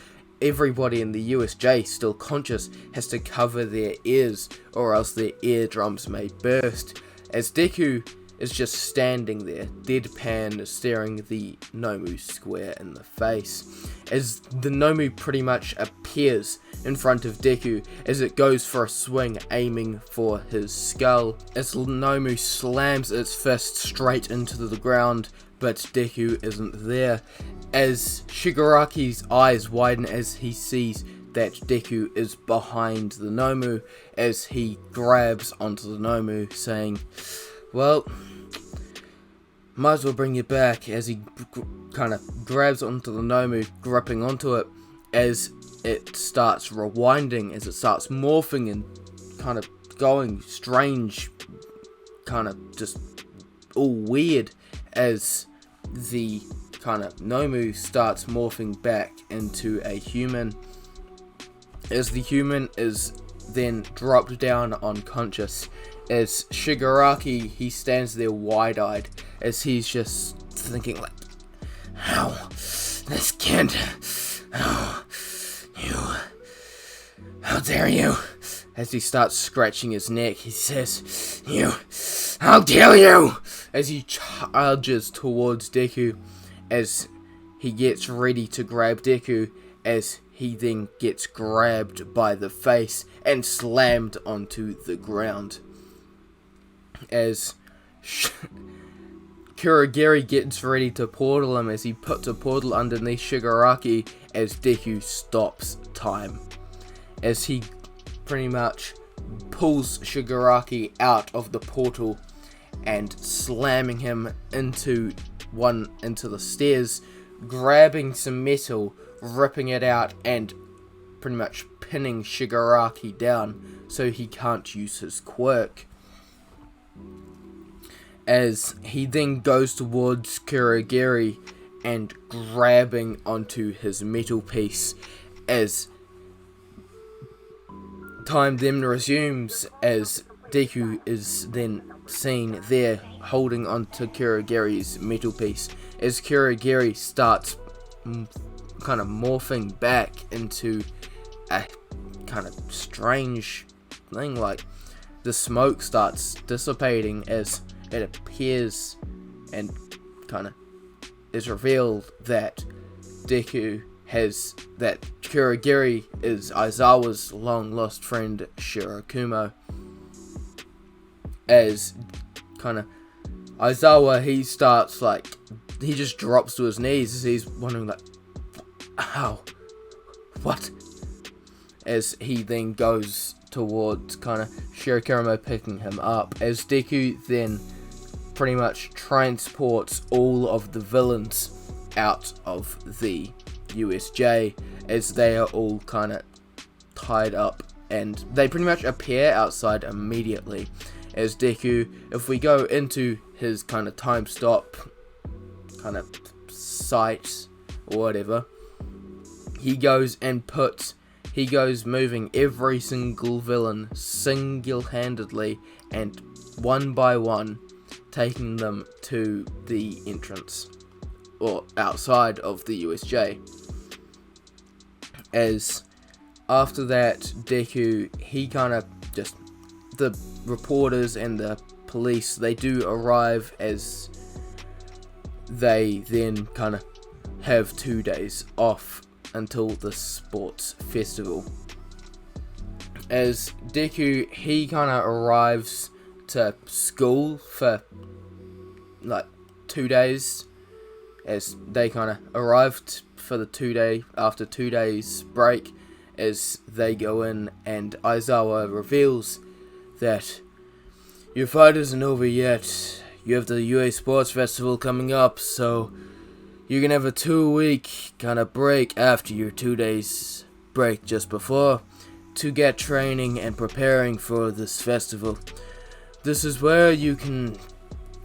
Speaker 1: everybody in the USJ still conscious has to cover their ears or else their eardrums may burst, as Deku is just standing there, deadpan, staring the Nomu square in the face, as the Nomu pretty much appears in front of Deku as it goes for a swing, aiming for his skull, as Nomu slams its fist straight into the ground, but Deku isn't there, as Shigaraki's eyes widen as he sees that Deku is behind the Nomu, as he grabs onto the Nomu, saying, well, might as well bring you back, as he kind of grabs onto the Nomu, gripping onto it, as it starts rewinding, as it starts morphing and kind of going strange, kind of just all weird, as the kind of Nomu starts morphing back into a human, as the human is then dropped down unconscious, as Shigaraki, he stands there wide-eyed, as he's just thinking like, how this kid, how dare you, as he starts scratching his neck, he says, how dare you, as he charges towards Deku, as he gets ready to grab Deku, as he then gets grabbed by the face and slammed onto the ground, as Kurogiri gets ready to portal him, as he puts a portal underneath Shigaraki, as Deku stops time, as he pretty much pulls Shigaraki out of the portal and slamming him into the stairs, grabbing some metal, ripping it out, and pretty much pinning Shigaraki down so he can't use his quirk, as he then goes towards Kurogiri and grabbing onto his metal piece, as time then resumes, as Deku is then seen there holding onto Kurogiri's metal piece, as Kurogiri starts kind of morphing back into a kind of strange thing, like the smoke starts dissipating as it appears and kind of is revealed that Kurogiri is Aizawa's long lost friend Shirakumo, as kind of Aizawa, he starts like, he just drops to his knees as he's wondering like, how, what, as he then goes towards kind of Shirakumo picking him up, as Deku then pretty much transports all of the villains out of the USJ, as they are all kind of tied up, and they pretty much appear outside immediately, as Deku, if we go into his kind of time stop kind of site or whatever, he goes moving every single villain single-handedly and one by one, taking them to the entrance or outside of the USJ. As after that, Deku, he kind of just, the reporters and the police, they do arrive, as they then kind of have 2 days off until the sports festival. As Deku, he kind of arrives to school for like 2 days, as they kind of arrived for the after 2 days break, as they go in and Aizawa reveals that your fight isn't over yet. You have the UA Sports Festival coming up, so you're gonna have a 2-week kind of break after your 2 days break just before, to get training and preparing for this festival. This is where you can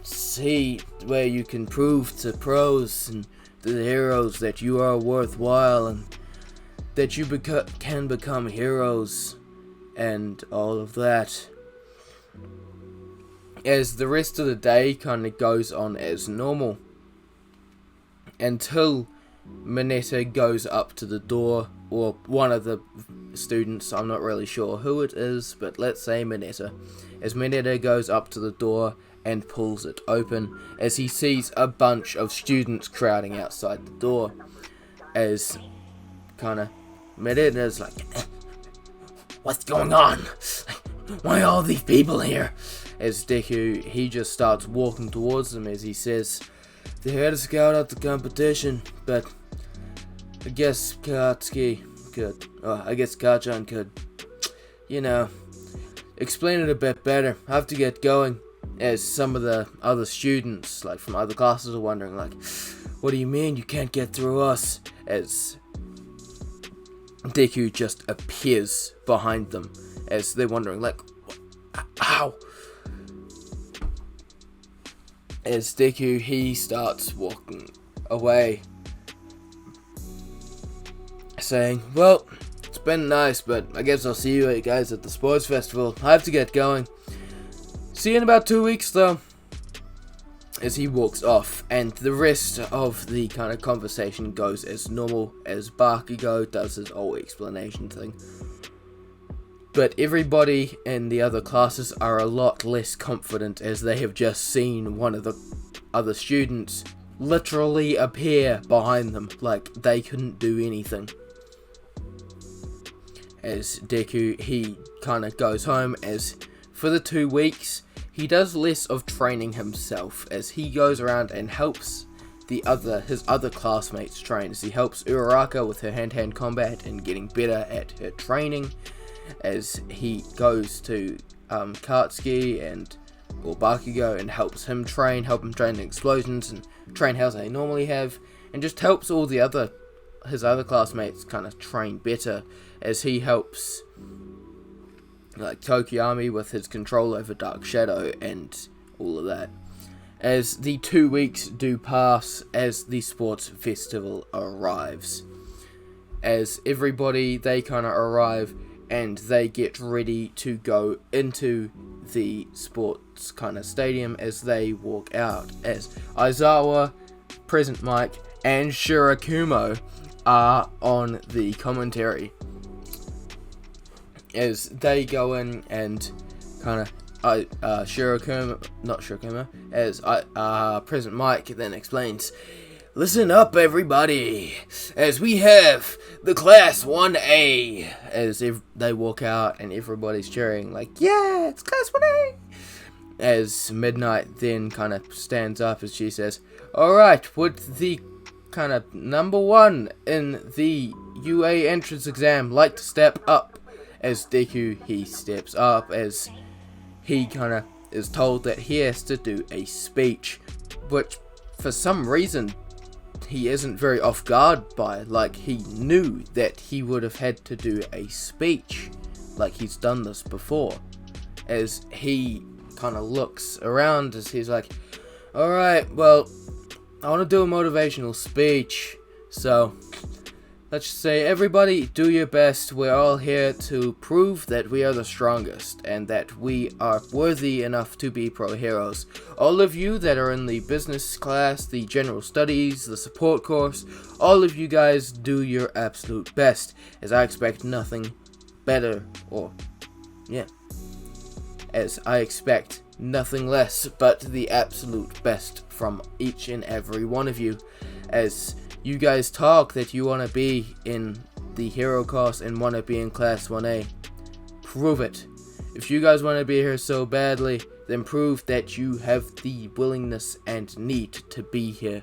Speaker 1: see, where you can prove to pros and to the heroes that you are worthwhile and that you can become heroes and all of that. As the rest of the day kind of goes on as normal, until Mineta goes up to the door, or one of the students, I'm not really sure who it is, but let's say Mineta. As Mineta goes up to the door and pulls it open, as he sees a bunch of students crowding outside the door, as kind of Mineta's like, what's going on? Why are all these people here? As Deku, he just starts walking towards them as he says, they're here to scout out the competition, but I guess Katsuki could, I guess Kachan could, explain it a bit better. I have to get going. As some of the other students, like from other classes, are wondering, like, what do you mean you can't get through us? As Deku just appears behind them, as they're wondering, like, how? As Deku, he starts walking away, saying, well, it's been nice, but I guess I'll see you guys at the sports festival. I have to get going. See you in about 2 weeks, though. As he walks off, and the rest of the kind of conversation goes as normal, as Bakugo does his whole explanation thing. But everybody in the other classes are a lot less confident, as they have just seen one of the other students literally appear behind them, like they couldn't do anything. As Deku, he kind of goes home, as for the 2 weeks, he does less of training himself, as he goes around and helps his other classmates train, as he helps Uraraka with her hand-to-hand combat and getting better at her training, as he goes to Katsuki or Bakugo and helps him train in explosions and train how they normally have, and just helps all his other classmates kind of train better, as he helps like Tokiyami with his control over Dark Shadow and all of that. As the 2 weeks do pass, as the sports festival arrives, as everybody, they kind of arrive and they get ready to go into the sports kind of stadium, as they walk out, as Aizawa, Present Mike, and Shirakumo are on the commentary. As they go in and kind of Shirakumo, as Present Mike then explains, listen up everybody, as we have the Class 1A, as if they walk out and everybody's cheering like, yeah, it's Class 1A. As Midnight then kind of stands up as she says, alright, would the kind of number 1 in the UA entrance exam like to step up? As Deku, he steps up, as he kind of is told that he has to do a speech, which for some reason he isn't very off guard by. Like, he knew that he would have had to do a speech, like he's done this before. As he kind of looks around, as he's like, alright, well, I want to do a motivational speech, so let's just say, everybody, do your best. We're all here to prove that we are the strongest and that we are worthy enough to be pro heroes. All of you that are in the business class, the general studies, the support course, all of you guys do your absolute best, as I expect nothing better, as I expect nothing less but the absolute best from each and every one of you. As you guys talk that you want to be in the hero course and want to be in Class 1A. Prove it. If you guys want to be here so badly, then prove that you have the willingness and need to be here,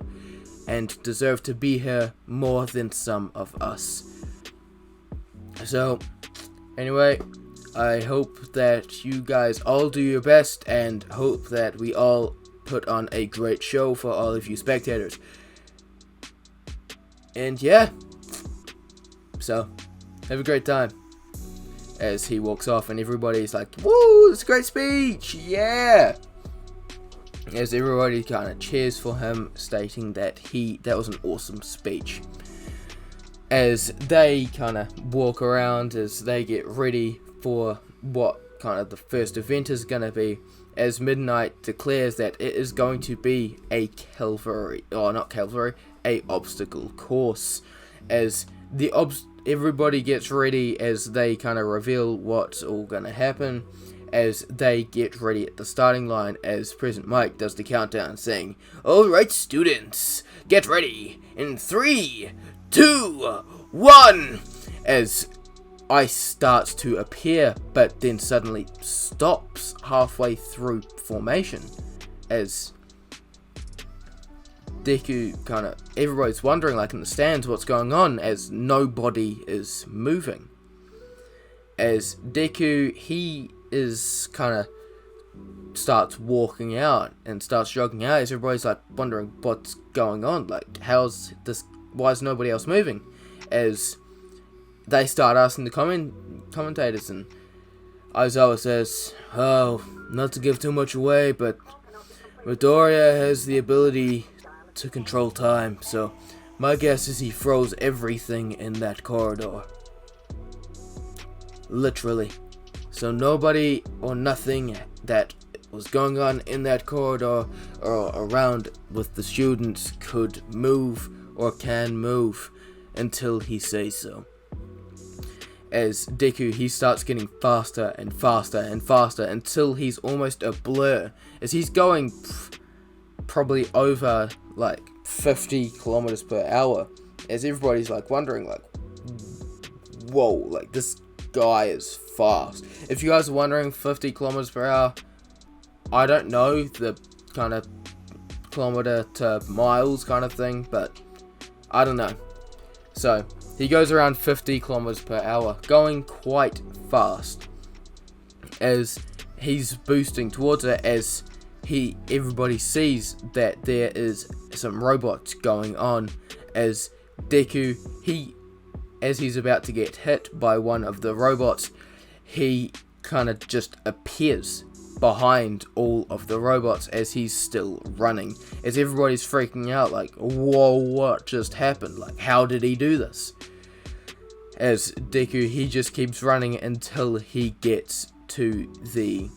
Speaker 1: and deserve to be here more than some of us. So, anyway, I hope that you guys all do your best, and hope that we all put on a great show for all of you spectators. And yeah, so have a great time. As he walks off and everybody's like, woo, that's a great speech, yeah. As everybody kind of cheers for him, stating that that was an awesome speech. As they kind of walk around, as they get ready for what kind of the first event is going to be, as Midnight declares that it is going to be a obstacle course, as everybody gets ready as they kind of reveal what's all going to happen, as they get ready at the starting line, as President Mike does the countdown saying, "Alright students, get ready in 3, 2, 1, as ice starts to appear, but then suddenly stops halfway through formation, as Deku everybody's wondering, like in the stands, what's going on, as nobody is moving. As Deku, he is starts walking out and starts jogging out, as everybody's like wondering what's going on, like why is nobody else moving, as they start asking the commentators, and Aizawa says, "Oh, not to give too much away, but Midoriya has the ability to control time, so my guess is he froze everything in that corridor. Literally. So nobody or nothing that was going on in that corridor or around with the students could move or can move until he says so." As Deku, he starts getting faster and faster and faster until he's almost a blur, as he's going probably over like 50 kilometers per hour, as everybody's like wondering, like, whoa, like this guy is fast. If you guys are wondering, 50 kilometers per hour, I don't know the kind of kilometer to miles kind of thing, but I don't know. So he goes around 50 kilometers per hour, going quite fast, as he's boosting towards it, as everybody sees that there is some robots going on, as Deku, as he's about to get hit by one of the robots, he kind of just appears behind all of the robots as he's still running, as everybody's freaking out, like, whoa, what just happened, like, how did he do this? As Deku, he just keeps running until he gets to the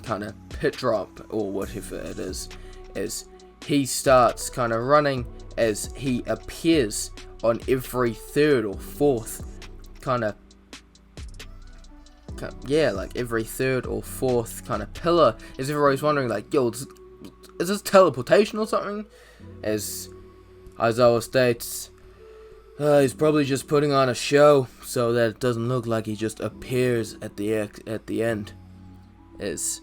Speaker 1: kind of pit drop or whatever it is, as he starts kind of running, as he appears on every third or fourth every third or fourth kind of pillar, as everybody's wondering, like, yo, is this teleportation or something? As Aizawa states, he's probably just putting on a show so that it doesn't look like he just appears at the end. As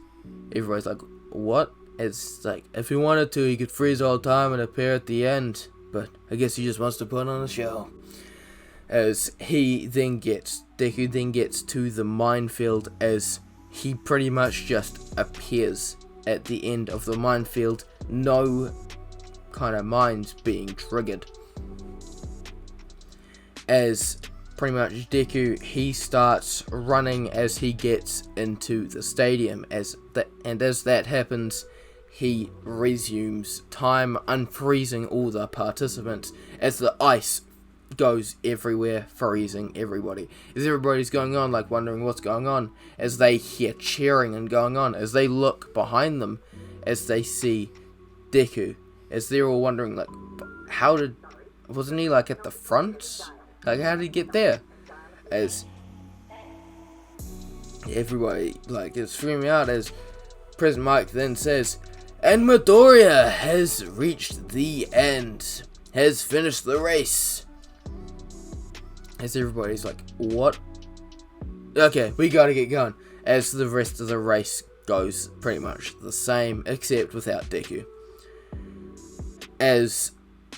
Speaker 1: everybody's like, what? It's like, if he wanted to, he could freeze all time and appear at the end, but I guess he just wants to put on a show. As Deku then gets to the minefield, as he pretty much just appears at the end of the minefield, no kind of mines being triggered. As pretty much Deku, he starts running as he gets into the stadium, as that happens, he resumes time, unfreezing all the participants, as the ice goes everywhere, freezing everybody. As everybody's going on, like, wondering what's going on, as they hear cheering and going on, as they look behind them, as they see Deku, as they're all wondering, like, wasn't he, like, at the front? Like, how did he get there? As everybody, like, is screaming out, as President Mike then says, "And Midoriya has reached the end, has finished the race." As everybody's like, what? Okay, we gotta get going. As the rest of the race goes pretty much the same, except without Deku. As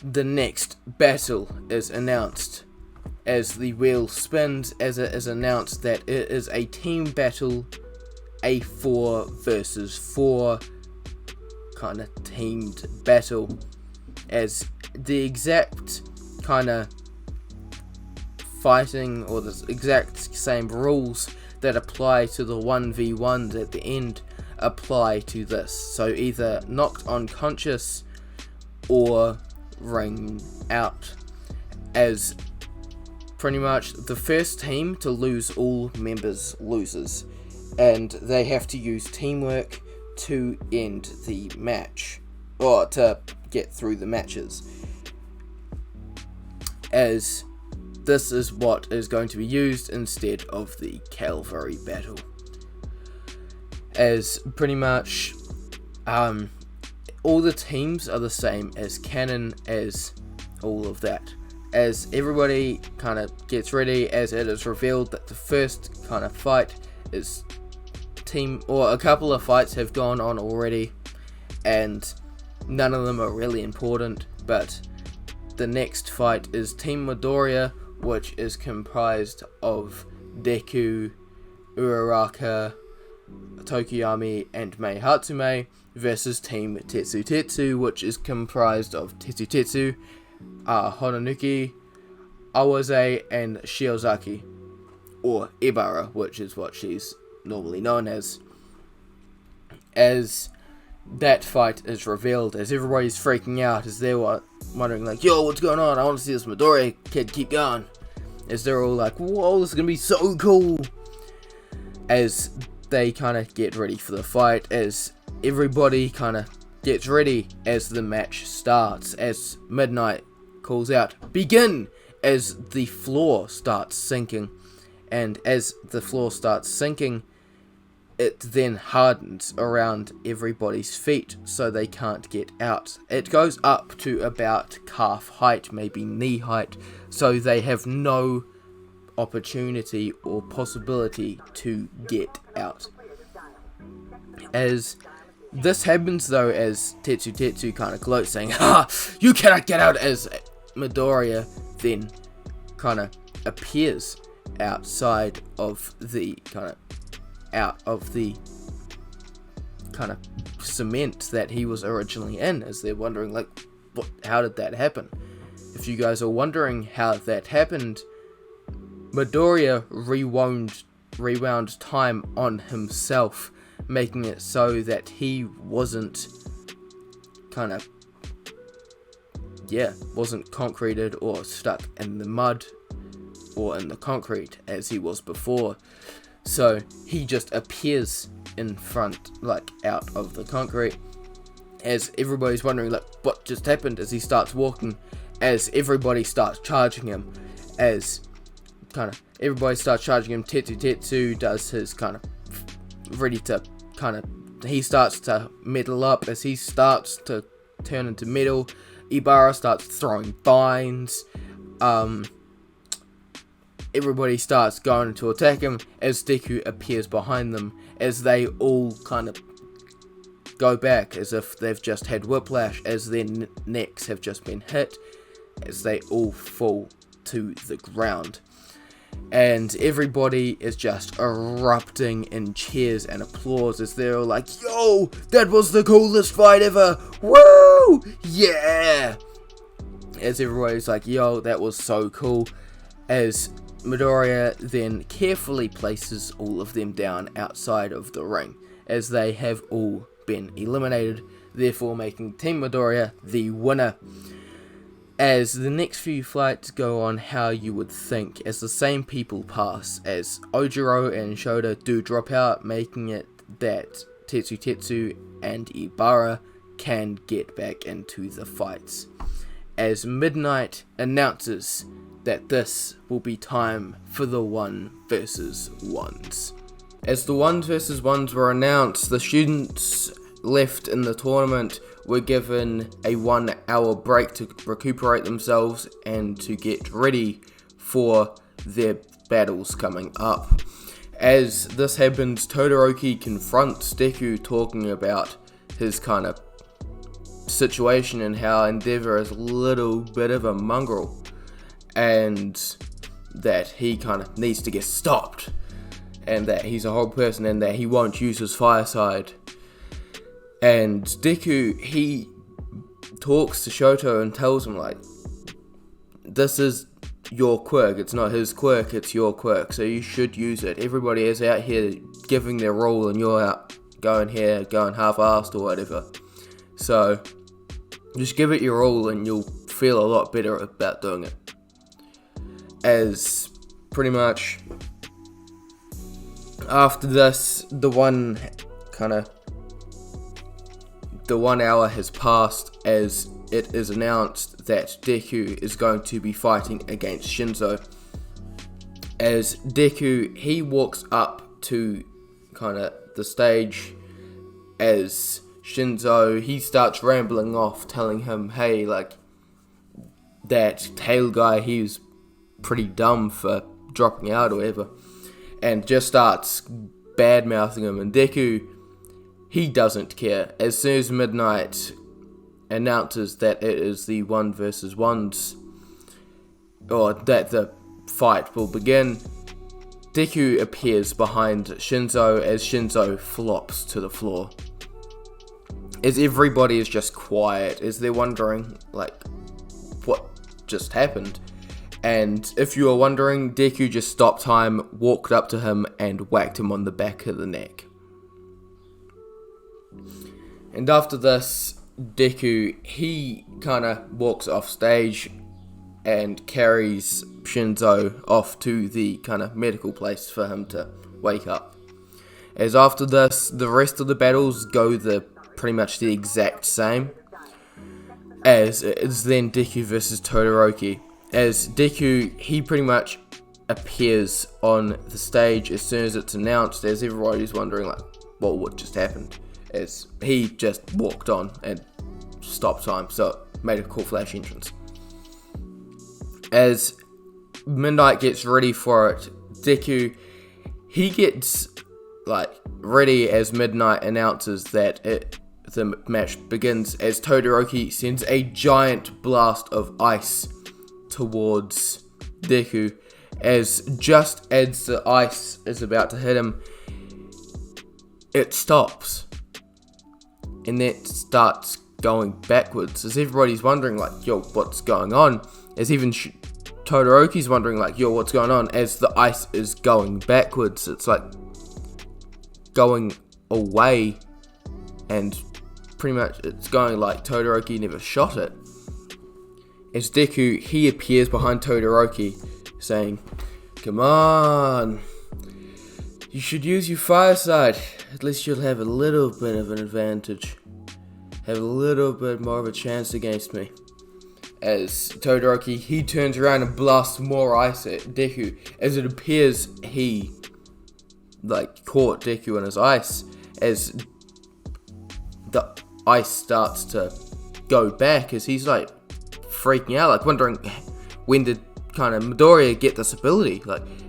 Speaker 1: the next battle is announced, as the wheel spins, as it is announced that it is a team battle, a 4 versus 4 kind of teamed battle, as the exact kind of fighting or the exact same rules that apply to the 1v1s at the end apply to this. So either knocked unconscious or ring out, as pretty much the first team to lose all members loses, and they have to use teamwork to end the match, or to get through the matches, as this is what is going to be used instead of the cavalry battle, as pretty much all the teams are the same as canon, as all of that, as everybody kind of gets ready, as it is revealed that the first kind of fight is a couple of fights have gone on already, and none of them are really important, but the next fight is Team Midoriya, which is comprised of Deku, Uraraka, Tokiyami, and Mei Hatsume, versus Team Tetsu, which is comprised of Tetsu, Hononuki, Awase, and Shiozaki, or Ibara, which is what she's normally known as that fight is revealed, as everybody's freaking out, as they're wondering like, yo, what's going on? I want to see this Midoriya kid keep going, as they're all like, whoa, this is gonna be so cool, as they kind of get ready for the fight, as everybody kind of gets ready as the match starts, as Midnight calls out, begin, as the floor starts sinking, and as the floor starts sinking, it then hardens around everybody's feet so they can't get out. It goes up to about calf height, maybe knee height, so they have no opportunity or possibility to get out. As this happens though, as Tetsu kind of gloats, saying, "Ha! You cannot get out!" as Midoriya then kind of appears outside of the kind of cement that he was originally in, as they're wondering like, how did that happen? If you guys are wondering how that happened, Midoriya rewound time on himself, making it so that he wasn't concreted or stuck in the mud or in the concrete as he was before. So he just appears in front, like out of the concrete, as everybody's wondering like, what just happened, as he starts walking, as everybody starts charging him, Tetsu does his he starts to metal up, as he starts to turn into metal. Ibara starts throwing vines, everybody starts going to attack him, as Deku appears behind them, as they all kind of go back as if they've just had whiplash, as their necks have just been hit, as they all fall to the ground. And everybody is just erupting in cheers and applause, as they're all like, yo, that was the coolest fight ever, woo, yeah, as everybody's like, yo, that was so cool, as Midoriya then carefully places all of them down outside of the ring, as they have all been eliminated, therefore making Team Midoriya the winner. As the next few fights go on how you would think, as the same people pass, as Ojiro and Shoda do drop out, making it that Tetsu and Ibara can get back into the fights, as Midnight announces that this will be time for the 1v1s. As the 1v1s were announced, the students left in the tournament were given a 1 hour break to recuperate themselves and to get ready for their battles coming up. As this happens, Todoroki confronts Deku, talking about his kind of situation and how Endeavor is a little bit of a mongrel, and that he kind of needs to get stopped, and that he's a horrible person, and that he won't use his fire side. And Deku, he talks to Shoto and tells him like, this is your quirk, it's not his quirk, it's your quirk, so you should use it. Everybody is out here giving their role, and you're out going half-assed or whatever. So just give it your all and you'll feel a lot better about doing it. as pretty much after this, the 1 hour has passed as it is announced that Deku is going to be fighting against Shinzo. As Deku, he walks up to the stage, as Shinzo, he starts rambling off, telling him, hey, like, that tail guy, he was pretty dumb for dropping out or whatever, and just starts bad-mouthing him, and Deku, he doesn't care. As soon as Midnight announces that it is the 1 versus 1s, or that the fight will begin, Deku appears behind Shinzo as Shinzo flops to the floor. As everybody is just quiet, as they're wondering, like, what just happened. And if you are wondering, Deku just stopped time, walked up to him, and whacked him on the back of the neck. And after this, Deku, he walks off stage and carries Shinzo off to the medical place for him to wake up. As after this, the rest of the battles go pretty much the exact same, as it's then Deku versus Todoroki. As Deku, he pretty much appears on the stage as soon as it's announced, as everybody's wondering, like, well, what just happened? As he just walked on and stopped time, so it made a cool flash entrance. As Midnight gets ready for it, Deku, he gets ready as Midnight announces that the match begins, as Todoroki sends a giant blast of ice towards Deku, as just as the ice is about to hit him, it stops, and then it starts going backwards, as everybody's wondering, like, yo, what's going on? As even Todoroki's wondering, like, yo, what's going on? As the ice is going backwards, it's like going away, and pretty much it's going like Todoroki never shot it. As Deku, he appears behind Todoroki, saying, come on, you should use your fire side, at least you'll have a little bit of an advantage, have a little bit more of a chance against me. As Todoroki, he turns around and blasts more ice at Deku, as it appears he caught Deku in his ice, as the ice starts to go back, as he's freaking out, wondering when did Midoriya get this ability,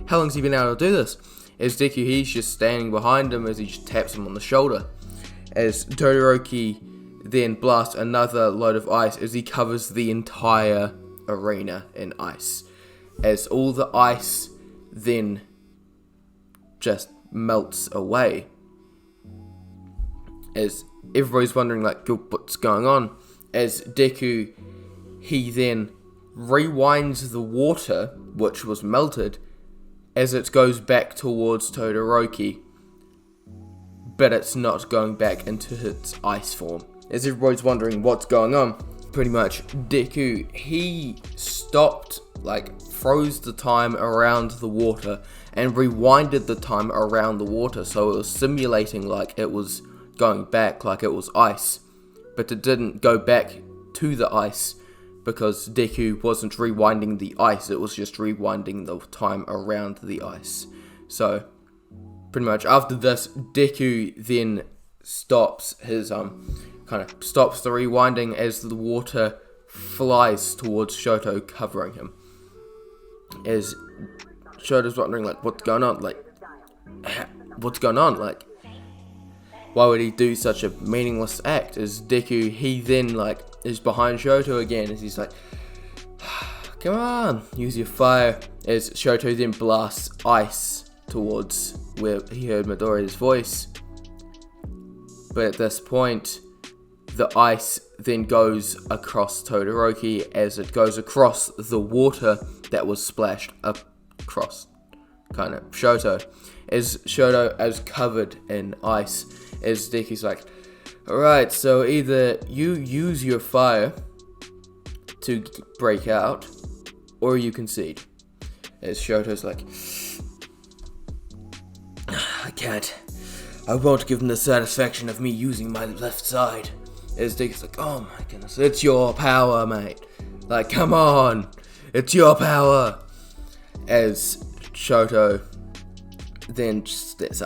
Speaker 1: how long's he been able to do this? As Deku, he's just standing behind him as he just taps him on the shoulder, as Todoroki then blasts another load of ice as he covers the entire arena in ice, as all the ice then just melts away, as everybody's wondering what's going on. As Deku, he then rewinds the water which was melted as it goes back towards Todoroki, but it's not going back into its ice form. As everybody's wondering what's going on, pretty much Deku, he stopped, froze the time around the water and rewinded the time around the water, so it was simulating it was going back like it was ice, but it didn't go back to the ice because Deku wasn't rewinding the ice, it was just rewinding the time around the ice. So pretty much after this, Deku then stops his stops the rewinding as the water flies towards Shoto, covering him. As Shoto's wondering what's going on, what's going on, why would he do such a meaningless act? As Deku, he then is behind Shoto again, as he's come on, use your fire. As Shoto then blasts ice towards where he heard Midoriya's voice, but at this point, the ice then goes across Todoroki as it goes across the water that was splashed across Shoto. As Shoto is covered in ice, as Deku's alright, so either you use your fire to break out, or you concede. As Shoto's like, I can't. I won't give him the satisfaction of me using my left side. As Deku's like, oh my goodness, it's your power, mate. Like, come on, it's your power. As Shoto then just says,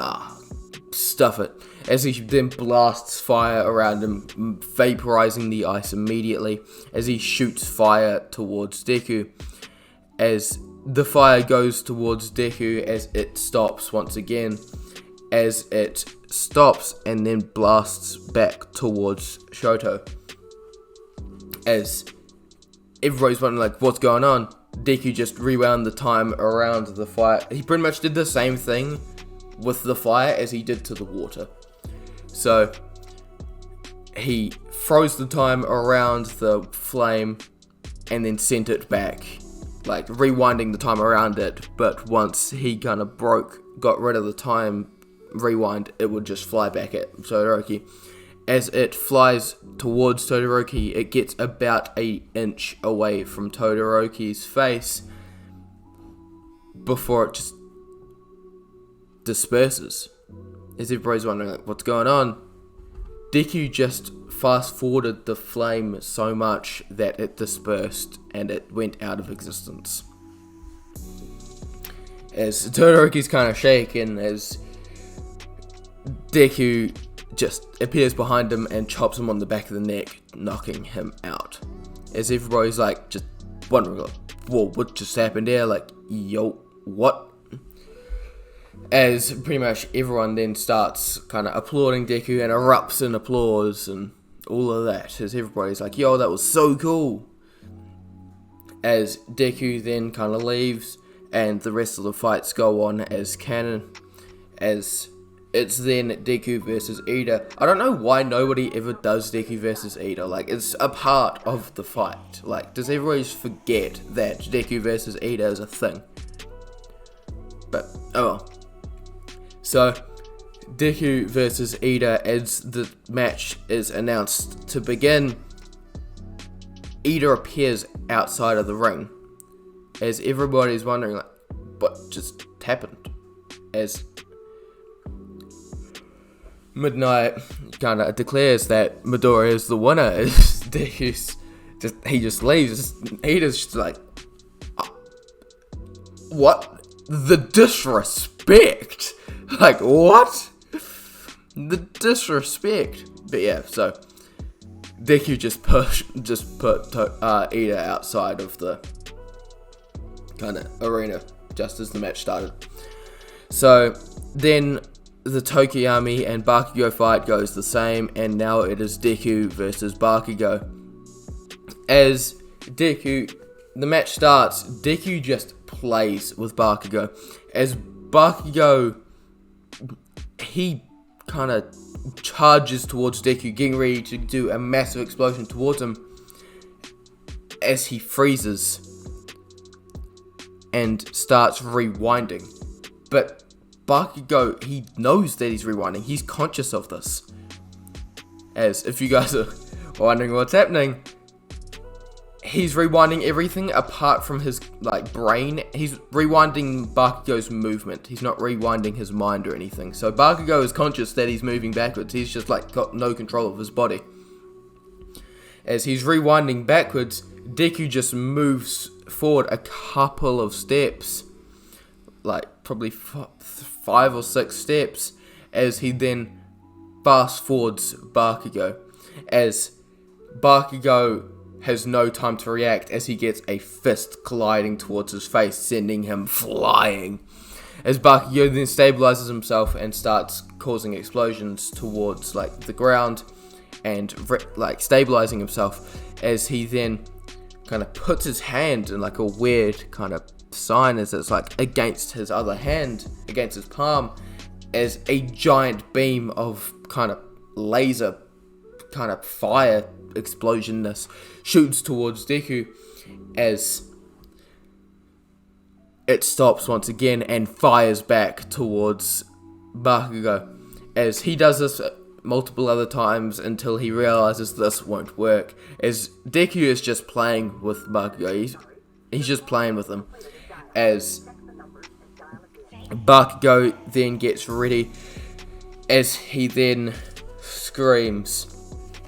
Speaker 1: stuff it. As he then blasts fire around him, vaporizing the ice immediately. As he shoots fire towards Deku. As the fire goes towards Deku, as it stops once again. As it stops and then blasts back towards Shoto. As everybody's wondering, like, what's going on? Deku just rewound the time around the fire. He pretty much did the same thing with the fire as he did to the water. So he froze the time around the flame and then sent it back, like rewinding the time around it. But once he kind of got rid of the time rewind, it would just fly back at Todoroki. As it flies towards Todoroki, it gets about an inch away from Todoroki's face before it just disperses. As everybody's wondering, like, what's going on? Deku just fast forwarded the flame so much that it dispersed and it went out of existence. As Todoroki's kind of shaken, as Deku just appears behind him and chops him on the back of the neck, knocking him out. As everybody's like just wondering, like, whoa, what just happened there? Like, yo, what? As pretty much everyone then starts kind of applauding Deku and erupts in applause and all of that. As everybody's like, yo, that was so cool. As Deku then kind of leaves and the rest of the fights go on as canon. As it's then Deku versus Ida. I don't know why nobody ever does Deku versus Ida. Like, it's a part of the fight. Like, does everybody forget that Deku versus Ida is a thing? But, oh well. So, Deku versus Ida, as the match is announced to begin, Ida appears outside of the ring. As everybody's wondering, like, what just happened? As Midnight kind of declares that Midori is the winner. He just leaves. Ida's just like, what? The disrespect! Like, what? The disrespect. But yeah, so Deku just put Ida outside of the kind of arena just as the match started. So then the Tokiyami and Bakugo fight goes the same, and now it is Deku versus Bakugo. As the match starts, Deku just plays with Bakugo. As Bakugo, he kind of charges towards Deku, getting ready to do a massive explosion towards him, as he freezes and starts rewinding. But Bakugo, he knows that he's rewinding. He's conscious of this. As if you guys are wondering what's happening, he's rewinding everything apart from his brain. He's rewinding Bakugo's movement. He's not rewinding his mind or anything. So Bakugo is conscious that he's moving backwards. He's just got no control of his body. As he's rewinding backwards, Deku just moves forward a couple of steps, probably 5 or 6 steps, as he then fast forwards Bakugo. As Bakugo has no time to react, as he gets a fist colliding towards his face, sending him flying. As Bakugo then stabilizes himself and starts causing explosions towards the ground and stabilizing himself, as he then kind of puts his hand in a weird kind of sign, as it's against his other hand, against his palm, as a giant beam of kind of laser kind of fire explosionness shoots towards Deku, as it stops once again and fires back towards Bakugo. As he does this multiple other times until he realizes this won't work, as Deku is just playing with Bakugo. He's just playing with him. as Bakugo then gets ready, as he then screams.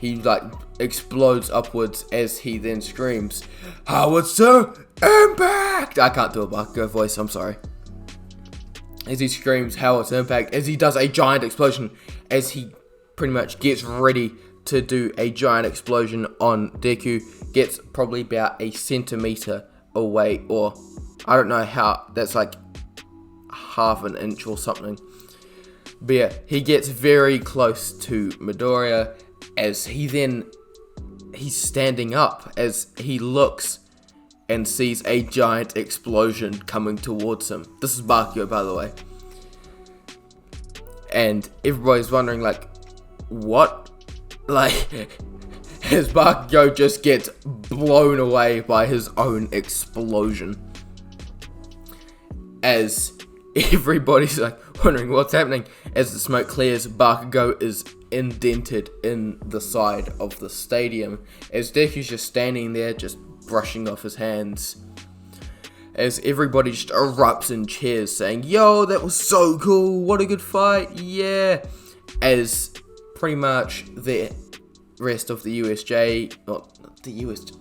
Speaker 1: He like explodes upwards as he then screams, "Howitzer Impact!" I can't do a Bakugo voice, I'm sorry. As he screams Howitzer Impact, as he does a giant explosion, as he pretty much gets ready to do a giant explosion on Deku, gets probably about a centimeter away, or I don't know how, that's like half an inch or something. But yeah, he gets very close to Midoriya, as he's standing up, as he looks and sees a giant explosion coming towards him. This is Bakugo, by the way. And everybody's wondering, like, what? Like, as Bakugo just gets blown away by his own explosion. As everybody's like wondering what's happening. As the smoke clears, Bakugo is indented in the side of the stadium, as Deku's just standing there, just brushing off his hands, as everybody just erupts in cheers, saying, "Yo, that was so cool, what a good fight, yeah," as pretty much the rest of the USJ, not the USJ,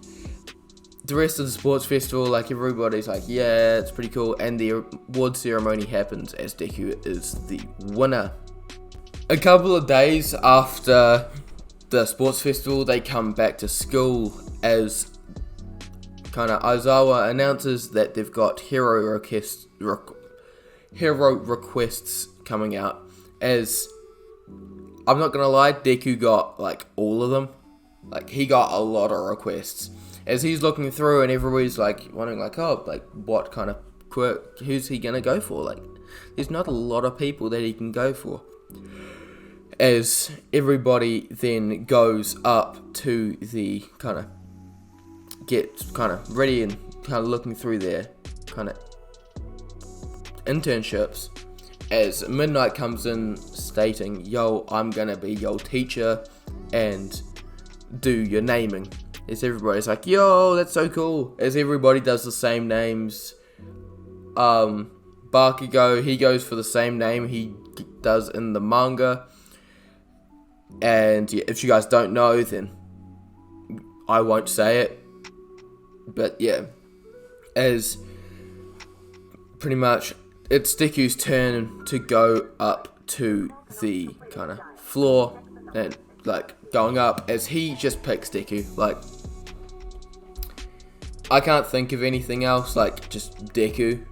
Speaker 1: the rest of the sports festival, like, everybody's like, yeah, it's pretty cool, and the award ceremony happens as Deku is the winner. A couple of days after the sports festival, they come back to school, as kind of Aizawa announces that they've got hero requests coming out, as I'm not gonna lie, Deku got like all of them. Like, he got a lot of requests, as he's looking through, and everybody's like wondering, like, oh, like, what kind of quirk, who's he gonna go for? Like, there's not a lot of people that he can go for. As everybody then goes up to the kind of get kind of ready and kind of looking through their kind of internships, as Midnight comes in stating, "Yo, I'm gonna be your teacher and do your naming." As everybody's like, "Yo, that's so cool," as everybody does the same names. Bakugo, he goes for the same name he does in the manga. And yeah, if you guys don't know, then I won't say it. But yeah, as pretty much it's Deku's turn to go up to the kind of floor, and like going up, as he just picks Deku. Like, I can't think of anything else, like, just Deku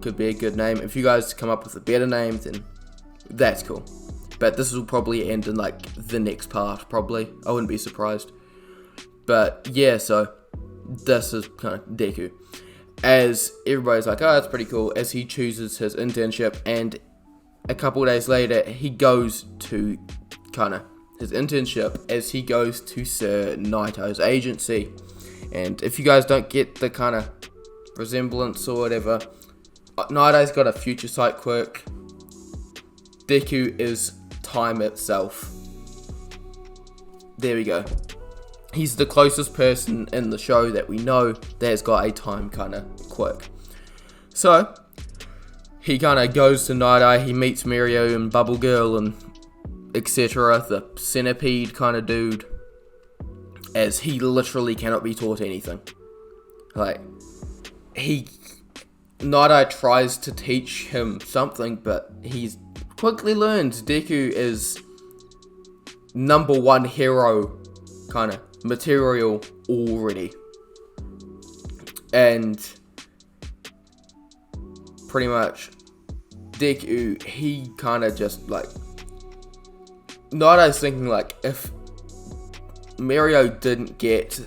Speaker 1: could be a good name. If you guys come up with a better name, then that's cool. But this will probably end in like the next part, probably. I wouldn't be surprised. But yeah, so this is kind of Deku. As everybody's like, oh, that's pretty cool, as he chooses his internship, and a couple days later, he goes to kind of his internship, as he goes to Sir Naito's agency. And if you guys don't get the kind of resemblance or whatever, Naito's got a future sight quirk. Deku is time itself. There we go. He's the closest person in the show that we know that has got a time kind of quirk. So, he kind of goes to Night Eye, he meets Mirio and Bubble Girl and etc. The centipede kind of dude. As he literally cannot be taught anything. Like, Night Eye tries to teach him something, but he's quickly learns Deku is number one hero kind of material already. And pretty much Deku, he kind of just like, Night Eye's thinking like, if Mirio didn't get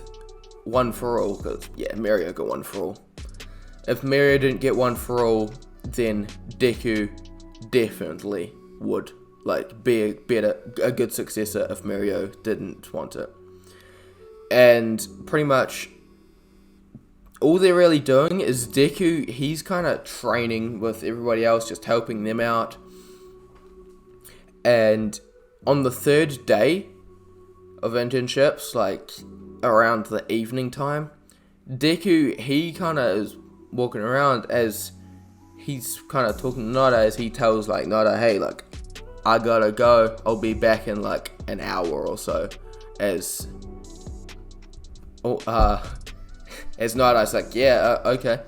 Speaker 1: one for all, because yeah, Mirio got one for all. If Mirio didn't get one for all, then Deku definitely would like be a good successor if Mirio didn't want it. And pretty much all they're really doing is Deku, he's kind of training with everybody else, just helping them out. And on the third day of internships, like around the evening time, Deku, he kind of is walking around as he's kind of talking to Nada, as he tells like Nada, hey, like, I gotta go, I'll be back in like an hour or so, as Nada's like, yeah, okay,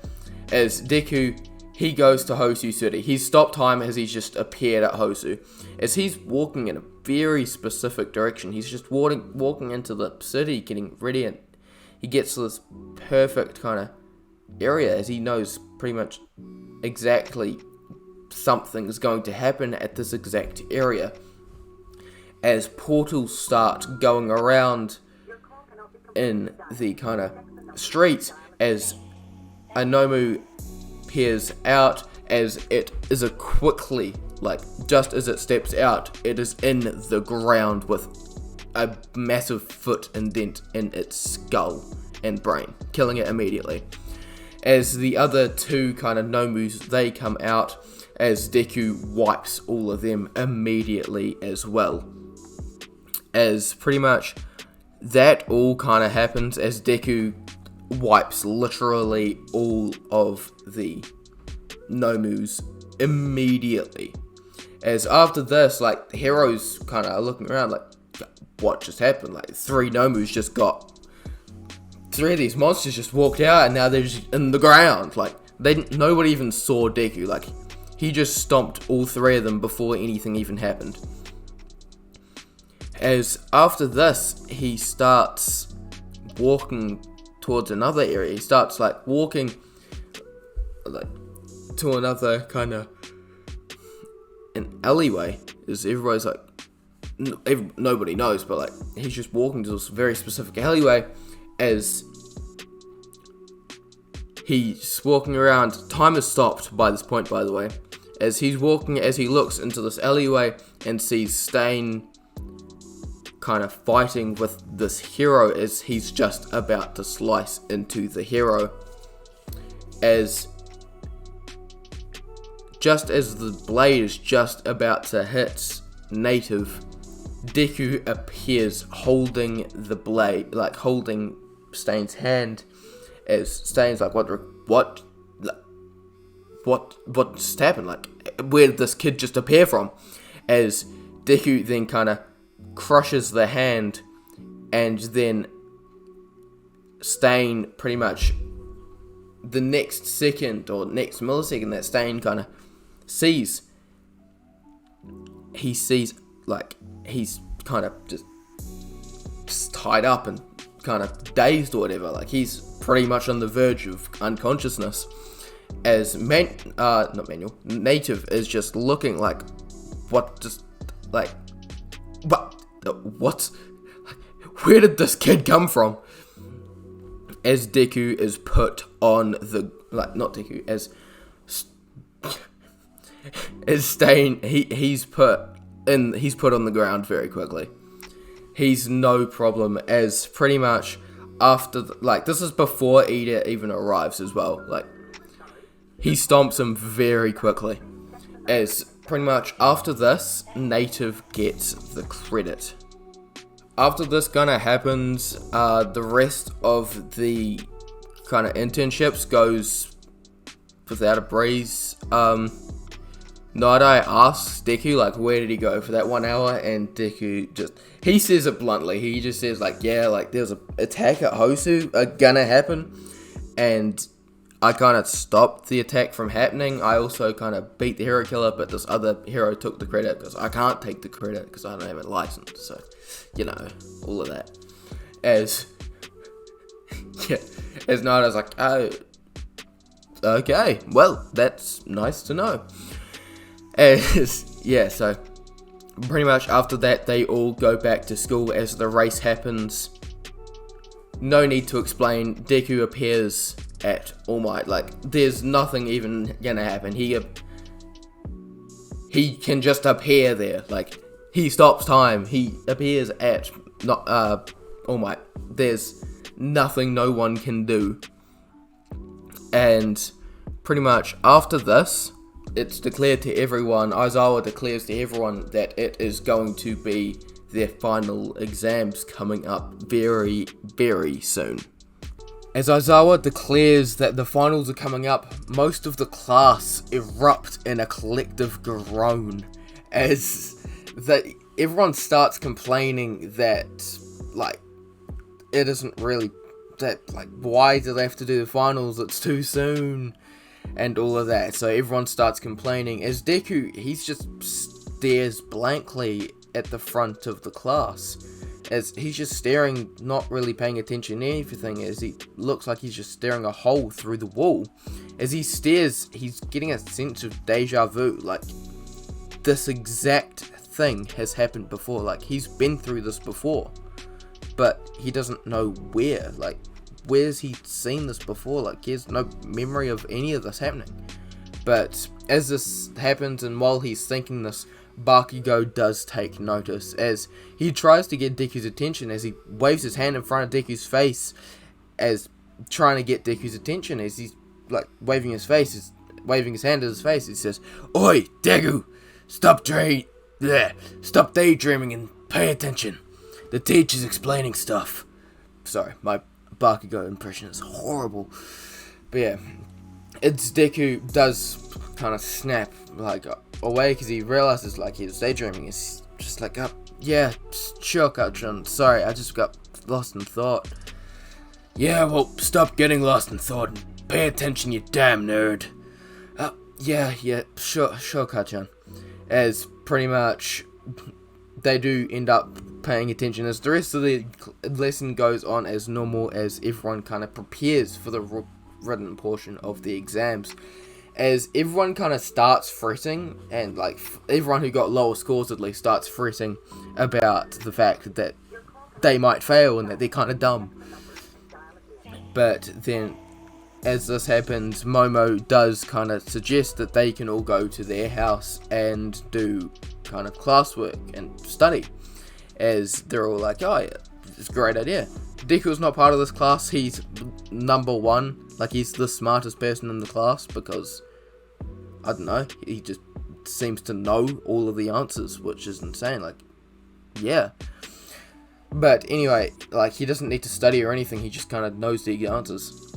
Speaker 1: as Deku, he goes to Hosu City. He's stopped time as he's just appeared at Hosu, as he's walking in a very specific direction. He's just walking into the city, getting ready, and he gets to this perfect kind of area, as he knows pretty much exactly something is going to happen at this exact area, as portals start going around in the kind of streets, as Anomu peers out, as it is a quickly, like, just as it steps out, it is in the ground with a massive foot indent in its skull and brain, killing it immediately. As the other two kind of Nomus, they come out, as Deku wipes all of them immediately as well. As pretty much that all kind of happens as Deku wipes literally all of the Nomus immediately. As after this, like, the heroes kind of looking around like, what just happened? Like, 3 Nomus just got, 3 of these monsters just walked out and now they're just in the ground. Like, nobody even saw Deku. Like, he just stomped all 3 of them before anything even happened. As after this, he starts walking towards another area. He starts like walking like to another kind of an alleyway. As everybody's like, nobody knows, but like he's just walking to this very specific alleyway. As he's walking around, time has stopped by this point, by the way. As he's walking, as he looks into this alleyway and sees Stain kind of fighting with this hero, as he's just about to slice into the hero. As just as the blade is just about to hit Native, Deku appears holding the blade, like holding Stain's hand, as Stain's like, what just happened? Like, where did this kid just appear from? As Deku then kind of crushes the hand, and then Stain pretty much the next second or next millisecond that Stain kind of sees, he sees like he's kind of just tied up and kind of dazed or whatever. Like, he's pretty much on the verge of unconsciousness. As Native is just looking like, what? Where did this kid come from? As Deku is put on the, like, not Deku, as Stain, he's put on the ground very quickly. He's no problem, as pretty much after, this is before Ida even arrives as well. Like, he stomps him very quickly. As pretty much after this, Native gets the credit. After this kind of happens, the rest of the kind of internships goes without a breeze. Nada asks Deku, like, where did he go for that 1 hour? And Deku he says it bluntly. He just says, like, yeah, like, there's an attack at Hosu gonna happen. And I kind of stopped the attack from happening. I also kind of beat the hero killer, but this other hero took the credit because I can't take the credit because I don't have a license. So, you know, all of that. As Nada's like, oh, okay, well, that's nice to know. So pretty much after that, they all go back to school as the race happens. No need to explain. Deku appears at All Might. Like, there's nothing even gonna happen. He can just appear there. Like, he stops time. He appears at All Might. There's nothing no one can do. And pretty much after this, it's declared to everyone, Aizawa declares to everyone that it is going to be their final exams coming up very, very soon. As Aizawa declares that the finals are coming up, most of the class erupt in a collective groan as everyone starts complaining that, like, it isn't really that, like, why do they have to do the finals? It's too soon, and all of that. So everyone starts complaining as Deku, he's just stares blankly at the front of the class, as he's just staring, not really paying attention to anything, as he looks like he's just staring a hole through the wall. As he stares, he's getting a sense of deja vu, like this exact thing has happened before, like he's been through this before, but he doesn't know where, like where's he seen this before, like he has no memory of any of this happening. But as this happens, and while he's thinking this, Bakugo does take notice as he tries to get Deku's attention, as he waves his hand in front of Deku's face, as trying to get Deku's attention, as he's like waving his hand at his face. He says, "Oi, Deku, stop daydreaming and pay attention. The teacher's explaining stuff." Sorry, my Bakugo impression is horrible. But yeah, it's Deku does kind of snap like away because he realizes like he's daydreaming. It's just like, yeah, sure, Kachan. Sorry, I just got lost in thought. Yeah, well, stop getting lost in thought and pay attention, you damn nerd. Yeah, sure, Kachan. As pretty much they do end up paying attention as the rest of the lesson goes on as normal, as everyone kind of prepares for the written portion of the exams. As everyone kind of starts fretting, and like everyone who got lower scores at least starts fretting about the fact that they might fail and that they're kind of dumb. But then as this happens, Momo does kind of suggest that they can all go to their house and do kind of classwork and study, as they're all like, oh yeah, it's a great idea. Deku's not part of this class, he's number one, like he's the smartest person in the class because, I don't know, he just seems to know all of the answers, which is insane, like, yeah. But anyway, like, he doesn't need to study or anything, he just kind of knows the answers.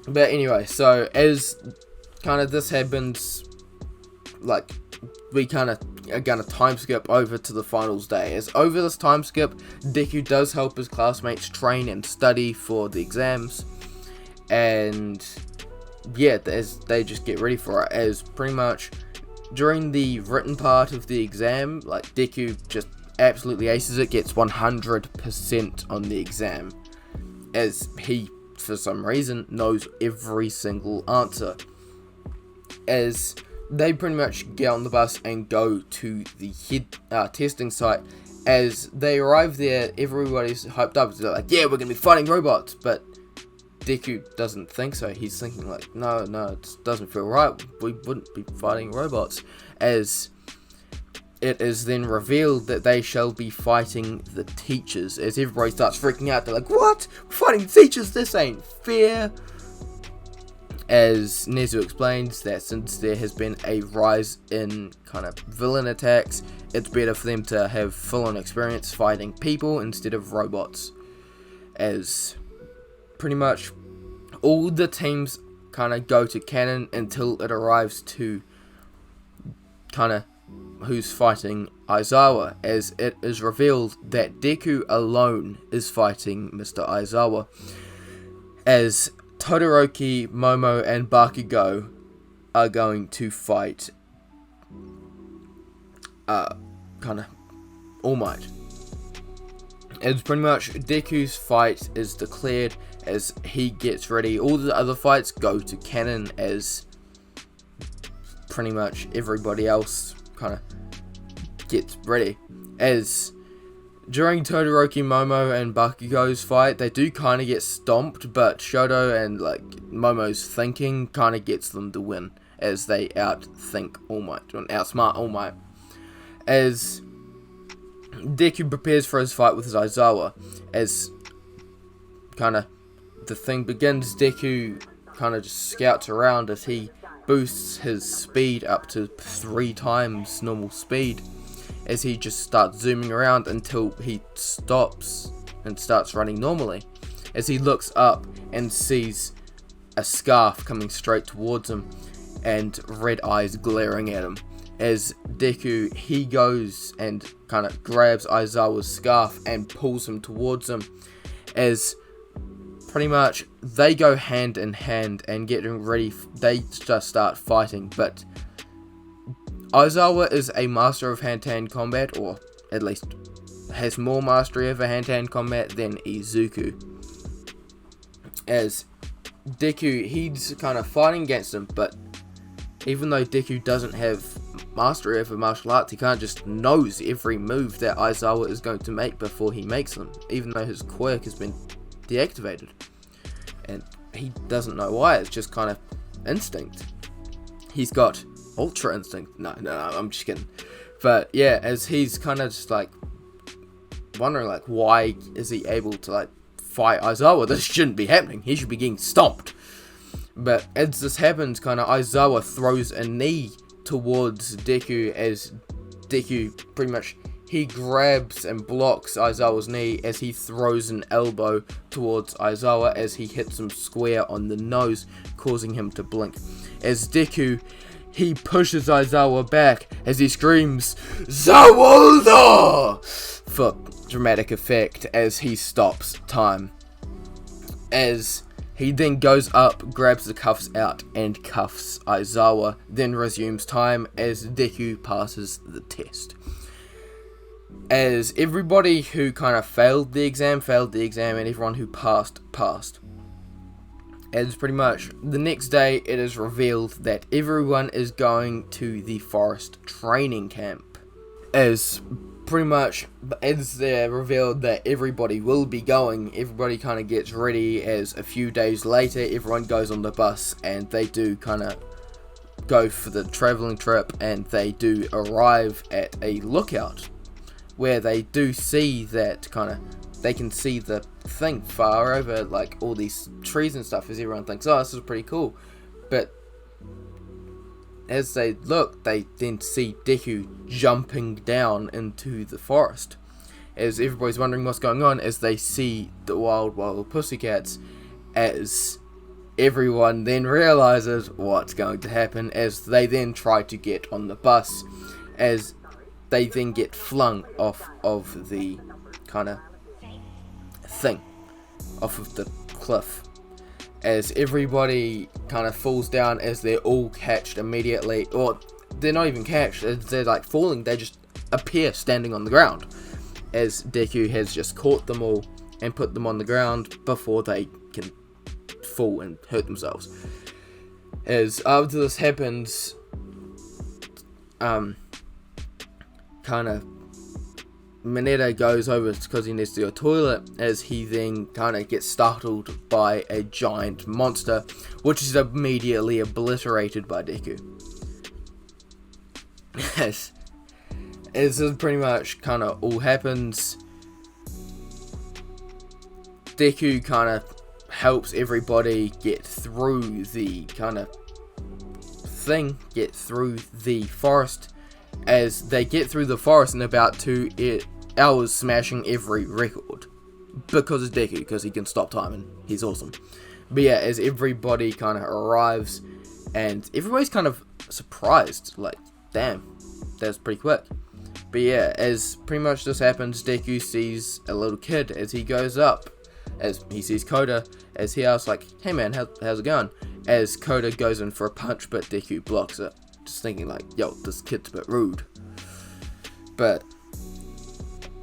Speaker 1: But anyway, so as kind of this happens, like, we kind of are going to time skip over to the finals day. As over this time skip, Deku does help his classmates train and study for the exams. And yeah, as they just get ready for it, as pretty much during the written part of the exam, like Deku just absolutely aces it, gets 100% on the exam, as he, for some reason, knows every single answer. As they pretty much get on the bus and go to the testing site. As they arrive there, everybody's hyped up. They're like, yeah, we're going to be fighting robots. But Deku doesn't think so. He's thinking like, no, it doesn't feel right. We wouldn't be fighting robots. As it is then revealed that they shall be fighting the teachers. As everybody starts freaking out. They're like, what? We're fighting teachers? This ain't fair. As Nezu explains that since there has been a rise in kind of villain attacks, it's better for them to have full-on experience fighting people instead of robots. As pretty much all the teams kind of go to cannon until it arrives to kind of who's fighting Aizawa, as it is revealed that Deku alone is fighting Mr. Aizawa. As Todoroki, Momo, and Bakugo are going to fight kind of All Might. It's pretty much Deku's fight is declared as he gets ready. All the other fights go to canon as pretty much everybody else kind of gets ready. As during Todoroki, Momo, and Bakugo's fight, they do kind of get stomped, but Shoto and like Momo's thinking kind of gets them to win, as they outthink All Might, and outsmart All Might. As Deku prepares for his fight with his Aizawa, as kind of the thing begins, Deku kind of just scouts around as he boosts his speed up to 3 times normal speed, as he just starts zooming around until he stops and starts running normally. As he looks up and sees a scarf coming straight towards him and red eyes glaring at him. As Deku, he goes and kind of grabs Aizawa's scarf and pulls him towards him, as pretty much they go hand in hand and getting ready. They just start fighting, but Aizawa is a master of hand-to-hand combat, or at least has more mastery over hand-to-hand combat than Izuku. As Deku, he's kind of fighting against him, but even though Deku doesn't have mastery over martial arts, he kind of just knows every move that Aizawa is going to make before he makes them, even though his quirk has been deactivated. And he doesn't know why, it's just kind of instinct. He's got ultra instinct. No, I'm just kidding. But yeah, as he's kind of just like wondering like, why is he able to like fight Aizawa? This shouldn't be happening. He should be getting stomped. But as this happens, kind of Aizawa throws a knee towards Deku, as Deku pretty much, he grabs and blocks Aizawa's knee as he throws an elbow towards Aizawa, as he hits him square on the nose, causing him to blink. As Deku, he pushes Aizawa back as he screams, "Zawolda!" for dramatic effect, as he stops time. As he then goes up, grabs the cuffs out, and cuffs Aizawa, then resumes time as Deku passes the test. As everybody who kind of failed the exam, and everyone who passed. As pretty much the next day, it is revealed that everyone is going to the forest training camp. As pretty much, as they're revealed that everybody will be going, everybody kind of gets ready, as a few days later, everyone goes on the bus, and they do kind of go for the traveling trip, and they do arrive at a lookout, where they do see that kind of, they can see the thing far over, like all these trees and stuff, as everyone thinks, oh, this is pretty cool. But as they look, they then see Deku jumping down into the forest. As everybody's wondering what's going on, as they see the wild pussycats, as everyone then realizes what's going to happen, as they then try to get on the bus, as they then get flung off of the kind of thing, off of the cliff, as everybody kind of falls down, as they're all catched immediately, or they're not even catched, as they're like falling, they just appear standing on the ground, as Deku has just caught them all and put them on the ground before they can fall and hurt themselves. As after this happens, kind of Mineta goes over because he needs to go to the toilet, as he then kind of gets startled by a giant monster, which is immediately obliterated by Deku. As this pretty much kind of all happens, Deku kind of helps everybody get through the kind of thing, get through the forest. As they get through the forest in about 2 hours, smashing every record, because it's Deku, because he can stop time and he's awesome. But yeah, as everybody kind of arrives, and everybody's kind of surprised, like, damn, that's pretty quick. But yeah, as pretty much this happens, Deku sees a little kid as he goes up, as he sees Koda, as he asks like, hey man, how's it going? As Koda goes in for a punch, but Deku blocks it, just thinking like, yo, this kid's a bit rude. But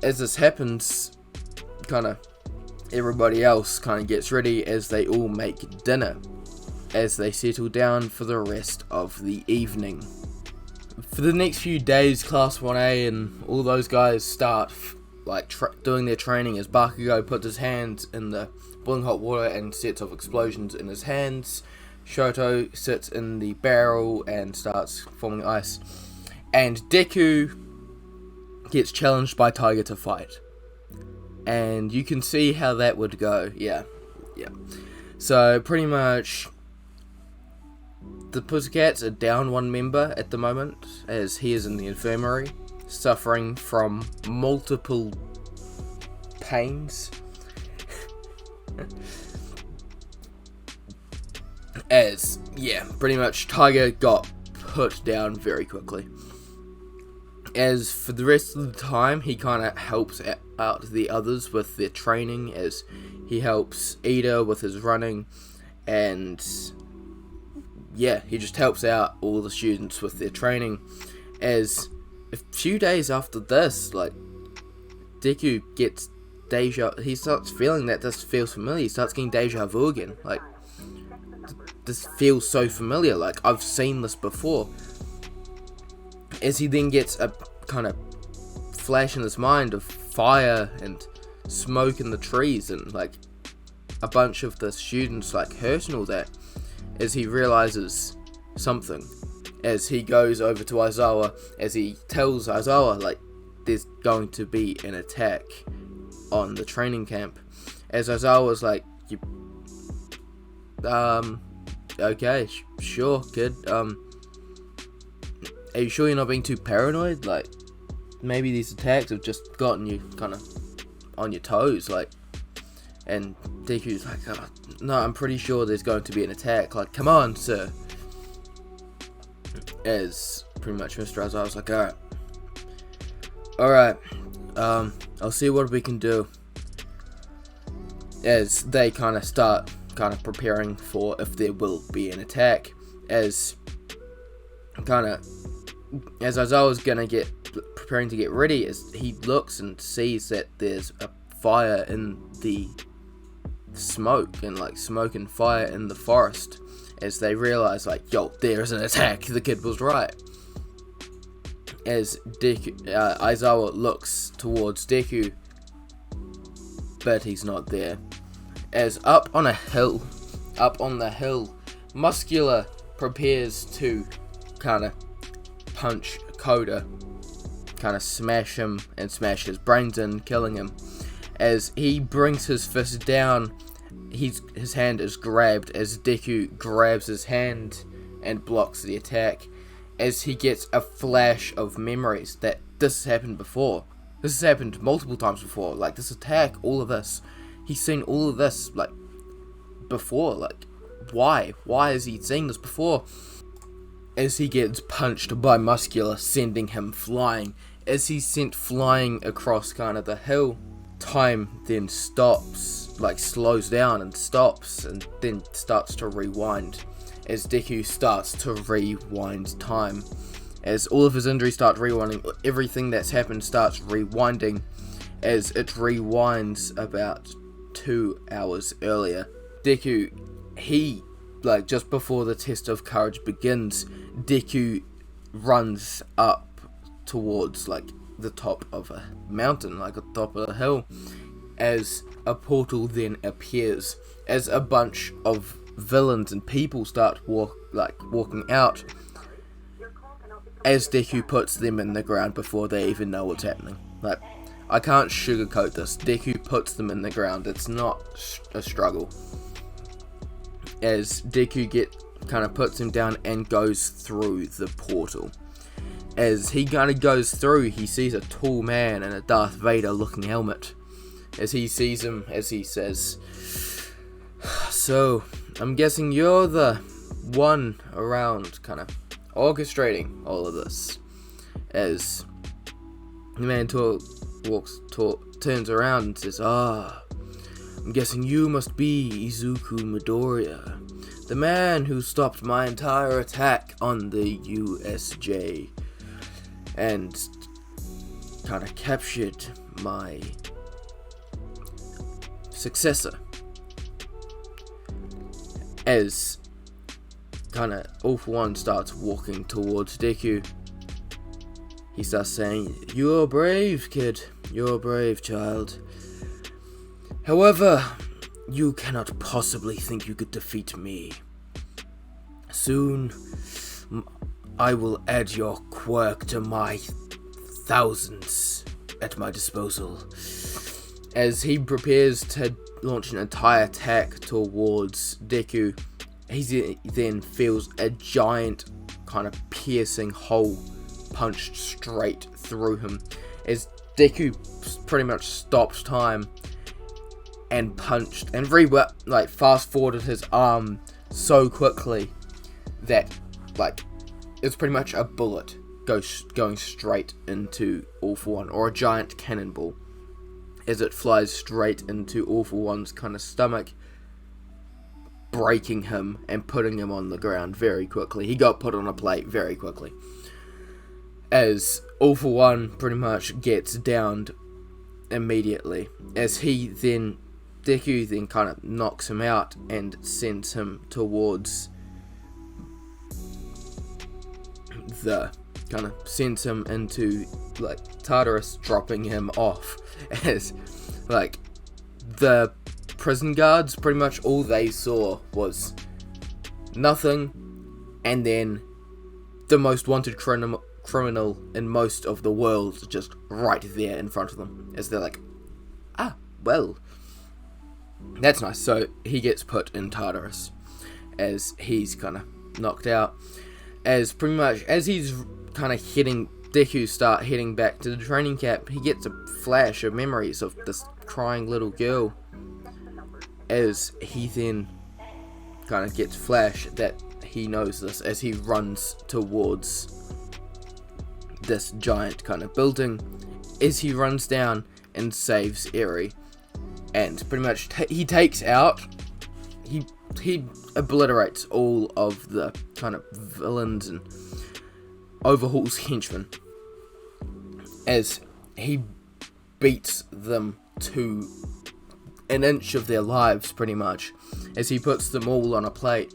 Speaker 1: as this happens, kind of everybody else kind of gets ready, as they all make dinner, as they settle down for the rest of the evening. For the next few days, Class 1A and all those guys start like doing their training, as Bakugo puts his hands in the boiling hot water and sets off explosions in his hands. Shoto sits in the barrel and starts forming ice. And Deku gets challenged by Tiger to fight. And you can see how that would go. Yeah. So pretty much the Pussycats are down one member at the moment, as he is in the infirmary, suffering from multiple pains. As, yeah, pretty much Tiger got put down very quickly. As for the rest of the time, he kind of helps out the others with their training, as he helps Ida with his running, and yeah, he just helps out all the students with their training. As a few days after this, like, Deku gets he starts feeling that this feels familiar. He starts getting deja vu again. Like, this feels so familiar. Like, I've seen this before. As he then gets a kind of flash in his mind of fire and smoke in the trees, and like a bunch of the students like hurt and all that, as he realizes something. As he goes over to Aizawa, as he tells Aizawa, like, there's going to be an attack on the training camp. As Aizawa's like, okay, sure, kid, are you sure you're not being too paranoid? Like, maybe these attacks have just gotten you kind of on your toes, like. And Deku's like, oh, no, I'm pretty sure there's going to be an attack, like, come on, sir. As pretty much Mr. Aizawa's like, alright, I'll see what we can do. As they kind of start preparing for if there will be an attack. As Aizawa's gonna preparing to get ready, as he looks and sees that there's a fire in the smoke, and like smoke and fire in the forest. As they realize, like, yo, there's an attack, the kid was right. As Aizawa looks towards Deku, but he's not there. As up on the hill, Muscular prepares to kind of punch Koda, kind of smash him and smash his brains in, killing him. As he brings his fist down, his hand is grabbed, as Deku grabs his hand and blocks the attack. As he gets a flash of memories that this has happened before. This has happened multiple times before. Like, this attack, all of this. He's seen all of this, like, before. Like, why? Why has he seen this before? As he gets punched by Muscular, sending him flying. As he's sent flying across kind of the hill, time then stops, like, slows down and stops, and then starts to rewind. As Deku starts to rewind time. As all of his injuries start rewinding, everything that's happened starts rewinding, as it rewinds about 2 hours earlier. Deku, like, just before the test of courage begins, Deku runs up towards, like, the top of a mountain, like the top of a hill, as a portal then appears, as a bunch of villains and people start walking out, as Deku puts them in the ground before they even know what's happening. Like, I can't sugarcoat this. Deku puts them in the ground. It's not a struggle. As Deku kind of puts him down and goes through the portal. As he kind of goes through, he sees a tall man in a Darth Vader looking helmet. As he sees him, as he says, "So, I'm guessing you're the one around kind of orchestrating all of this." As the man turns around and says, "I'm guessing you must be Izuku Midoriya, the man who stopped my entire attack on the USJ and kind of captured my successor." As kind of All For One starts walking towards Deku, he starts saying, "You're brave, kid. You're brave, child. However, you cannot possibly think you could defeat me. Soon, I will add your quirk to my thousands at my disposal." As he prepares to launch an entire attack towards Deku, he then feels a giant kind of piercing hole punched straight through him. As Deku pretty much stops time and punched and fast forwarded his arm so quickly that, like, it's pretty much a bullet going straight into All For One, or a giant cannonball, as it flies straight into All For One's kind of stomach, breaking him and putting him on the ground very quickly. He got put on a plate very quickly, as All For One pretty much gets downed immediately, as Deku then kind of knocks him out and sends him towards sends him into, like, Tartarus, dropping him off, as, like, the prison guards, pretty much all they saw was nothing, and then the most wanted criminal in most of the world just right there in front of them, as they're like, well, that's nice. So he gets put in Tartarus, as he's kind of knocked out, as pretty much as he's kind of heading back to the training camp, he gets a flash of memories of this crying little girl, as he then kind of gets flash that he knows this, as he runs towards this giant kind of building, as he runs down and saves Eri, and pretty much he obliterates all of the kind of villains and Overhaul's henchmen, as he beats them to an inch of their lives, pretty much, as he puts them all on a plate,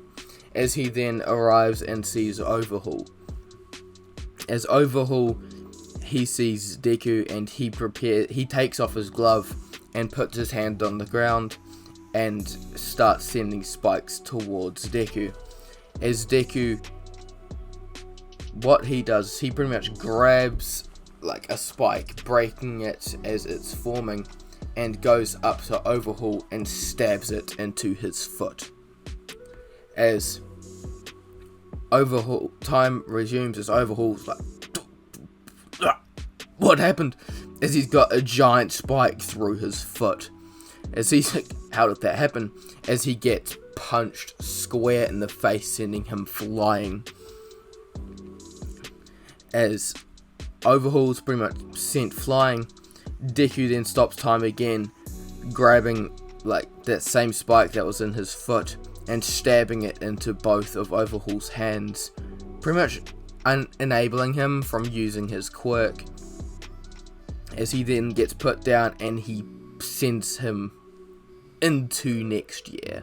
Speaker 1: as he then arrives and sees Overhaul. As Overhaul, he sees Deku, and he takes off his glove and puts his hand on the ground and starts sending spikes towards Deku. As Deku, what he does, he pretty much grabs, like, a spike, breaking it as it's forming, and goes up to Overhaul and stabs it into his foot. As Overhaul, time resumes, as Overhaul's like, what happened? As he's got a giant spike through his foot. As he's like, how did that happen? As he gets punched square in the face, sending him flying. As Overhaul's pretty much sent flying, Deku then stops time again, grabbing, like, that same spike that was in his foot and stabbing it into both of Overhaul's hands, pretty much enabling him from using his quirk. As he then gets put down and he sends him into next year.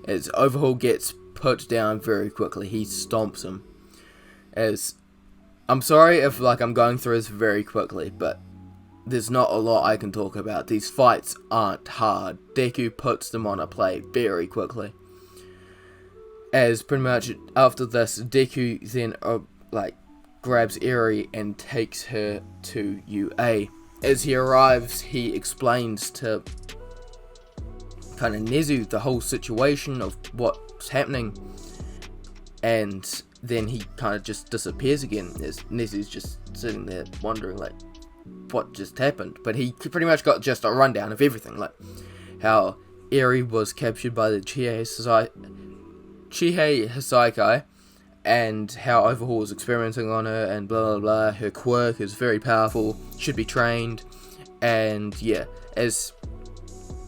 Speaker 1: As Overhaul gets put down very quickly, he stomps him. As, I'm sorry if, like, I'm going through this very quickly, but there's not a lot I can talk about. These fights aren't hard. Deku puts them on a plate very quickly. As pretty much after this, Deku then grabs Eri and takes her to UA. As he arrives, he explains to kind of Nezu the whole situation of what's happening, and then he kind of just disappears again, as Nezu's just sitting there wondering, like, what just happened. But he pretty much got just a rundown of everything, like how Eri was captured by the Chihei Hisakai, and how Overhaul was experimenting on her, and blah blah blah. Her quirk is very powerful, should be trained, and yeah, as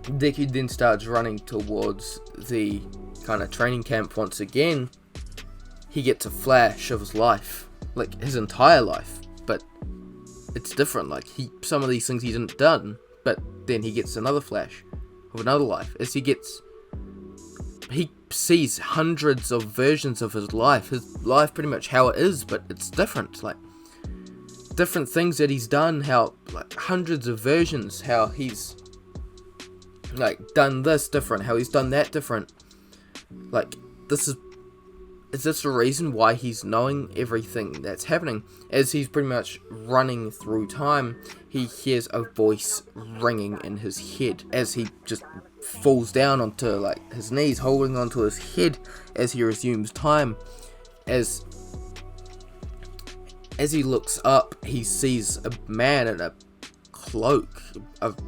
Speaker 1: Deku then starts running towards the kind of training camp once again, he gets a flash of his life, like his entire life, but it's different. Like, some of these things he didn't done, but then he gets another flash of another life, as he sees hundreds of versions of his life pretty much how it is, but it's different, like different things that he's done, how, like, hundreds of versions, how he's, like, done this different, how he's done that different. Like, is this the reason why he's knowing everything that's happening? As he's pretty much running through time, he hears a voice ringing in his head, as he just falls down onto, like, his knees, holding onto his head as he resumes time. As he looks up, he sees a man in a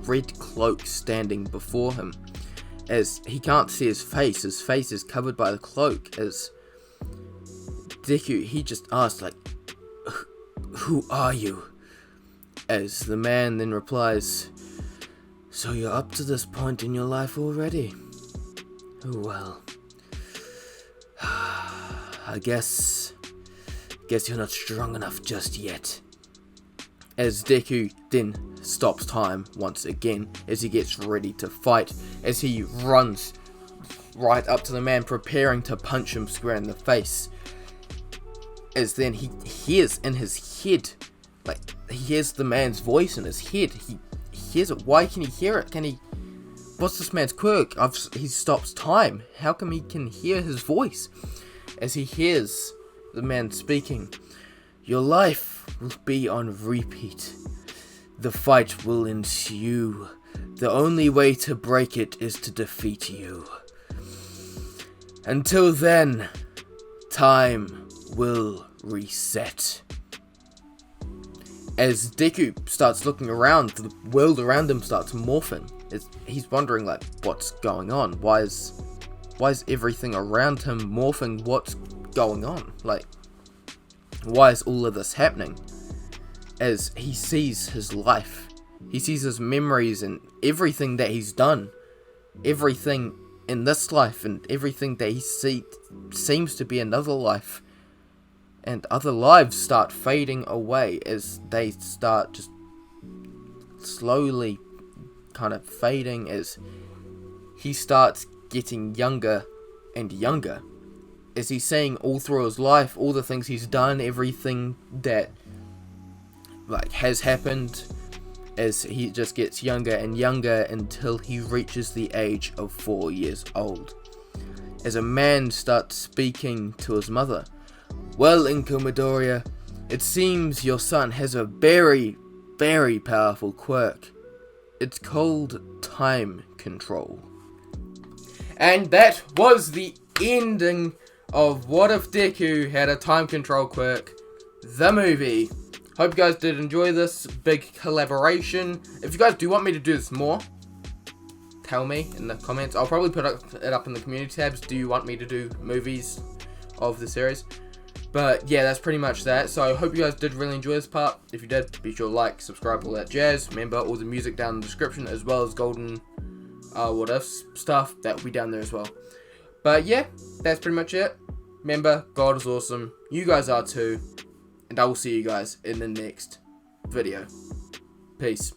Speaker 1: red cloak standing before him, as he can't see his face. His face is covered by the cloak. As Deku, he just asks, like, "Who are you?" As the man then replies, "So you're up to this point in your life already? Oh well. I guess you're not strong enough just yet." As Deku then stops time once again as he gets ready to fight, as he runs right up to the man preparing to punch him square in the face. As then he hears in his head, like, he hears the man's voice in his head. He hears it. Why can he hear it? What's this man's quirk? He stops time. How come he can hear his voice? As he hears the man speaking, "Your life will be on repeat. The fight will ensue. The only way to break it is to defeat you. Until then, time will reset." As Deku starts looking around, the world around him starts morphing. He's wondering, like, what's going on? Why is everything around him morphing? What's going on? Like, why is all of this happening? As he sees his life, he sees his memories and everything that he's done, everything in this life and everything that he seems to be another life, and other lives start fading away as they start just slowly kind of fading, as he starts getting younger and younger. As he's seeing all through his life, all the things he's done, everything that, like, has happened, as he just gets younger and younger until he reaches the age of 4 years old. As a man starts speaking to his mother, "Well, Inko Midoriya, it seems your son has a very, very powerful quirk. It's called time control." And that was the ending of What If Deku Had a Time Control Quirk, the movie. Hope you guys did enjoy this big collaboration. If you guys do want me to do this more, tell me in the comments. I'll probably put it up in the community tabs. Do you want me to do movies of the series? But yeah, that's pretty much that. So I hope you guys did really enjoy this part. If you did, be sure to like, subscribe, all that jazz. Remember, all the music down in the description, as well as golden what if stuff, that will be down there as well. But yeah, that's pretty much it. Remember, God is awesome. You guys are too. And I will see you guys in the next video. Peace.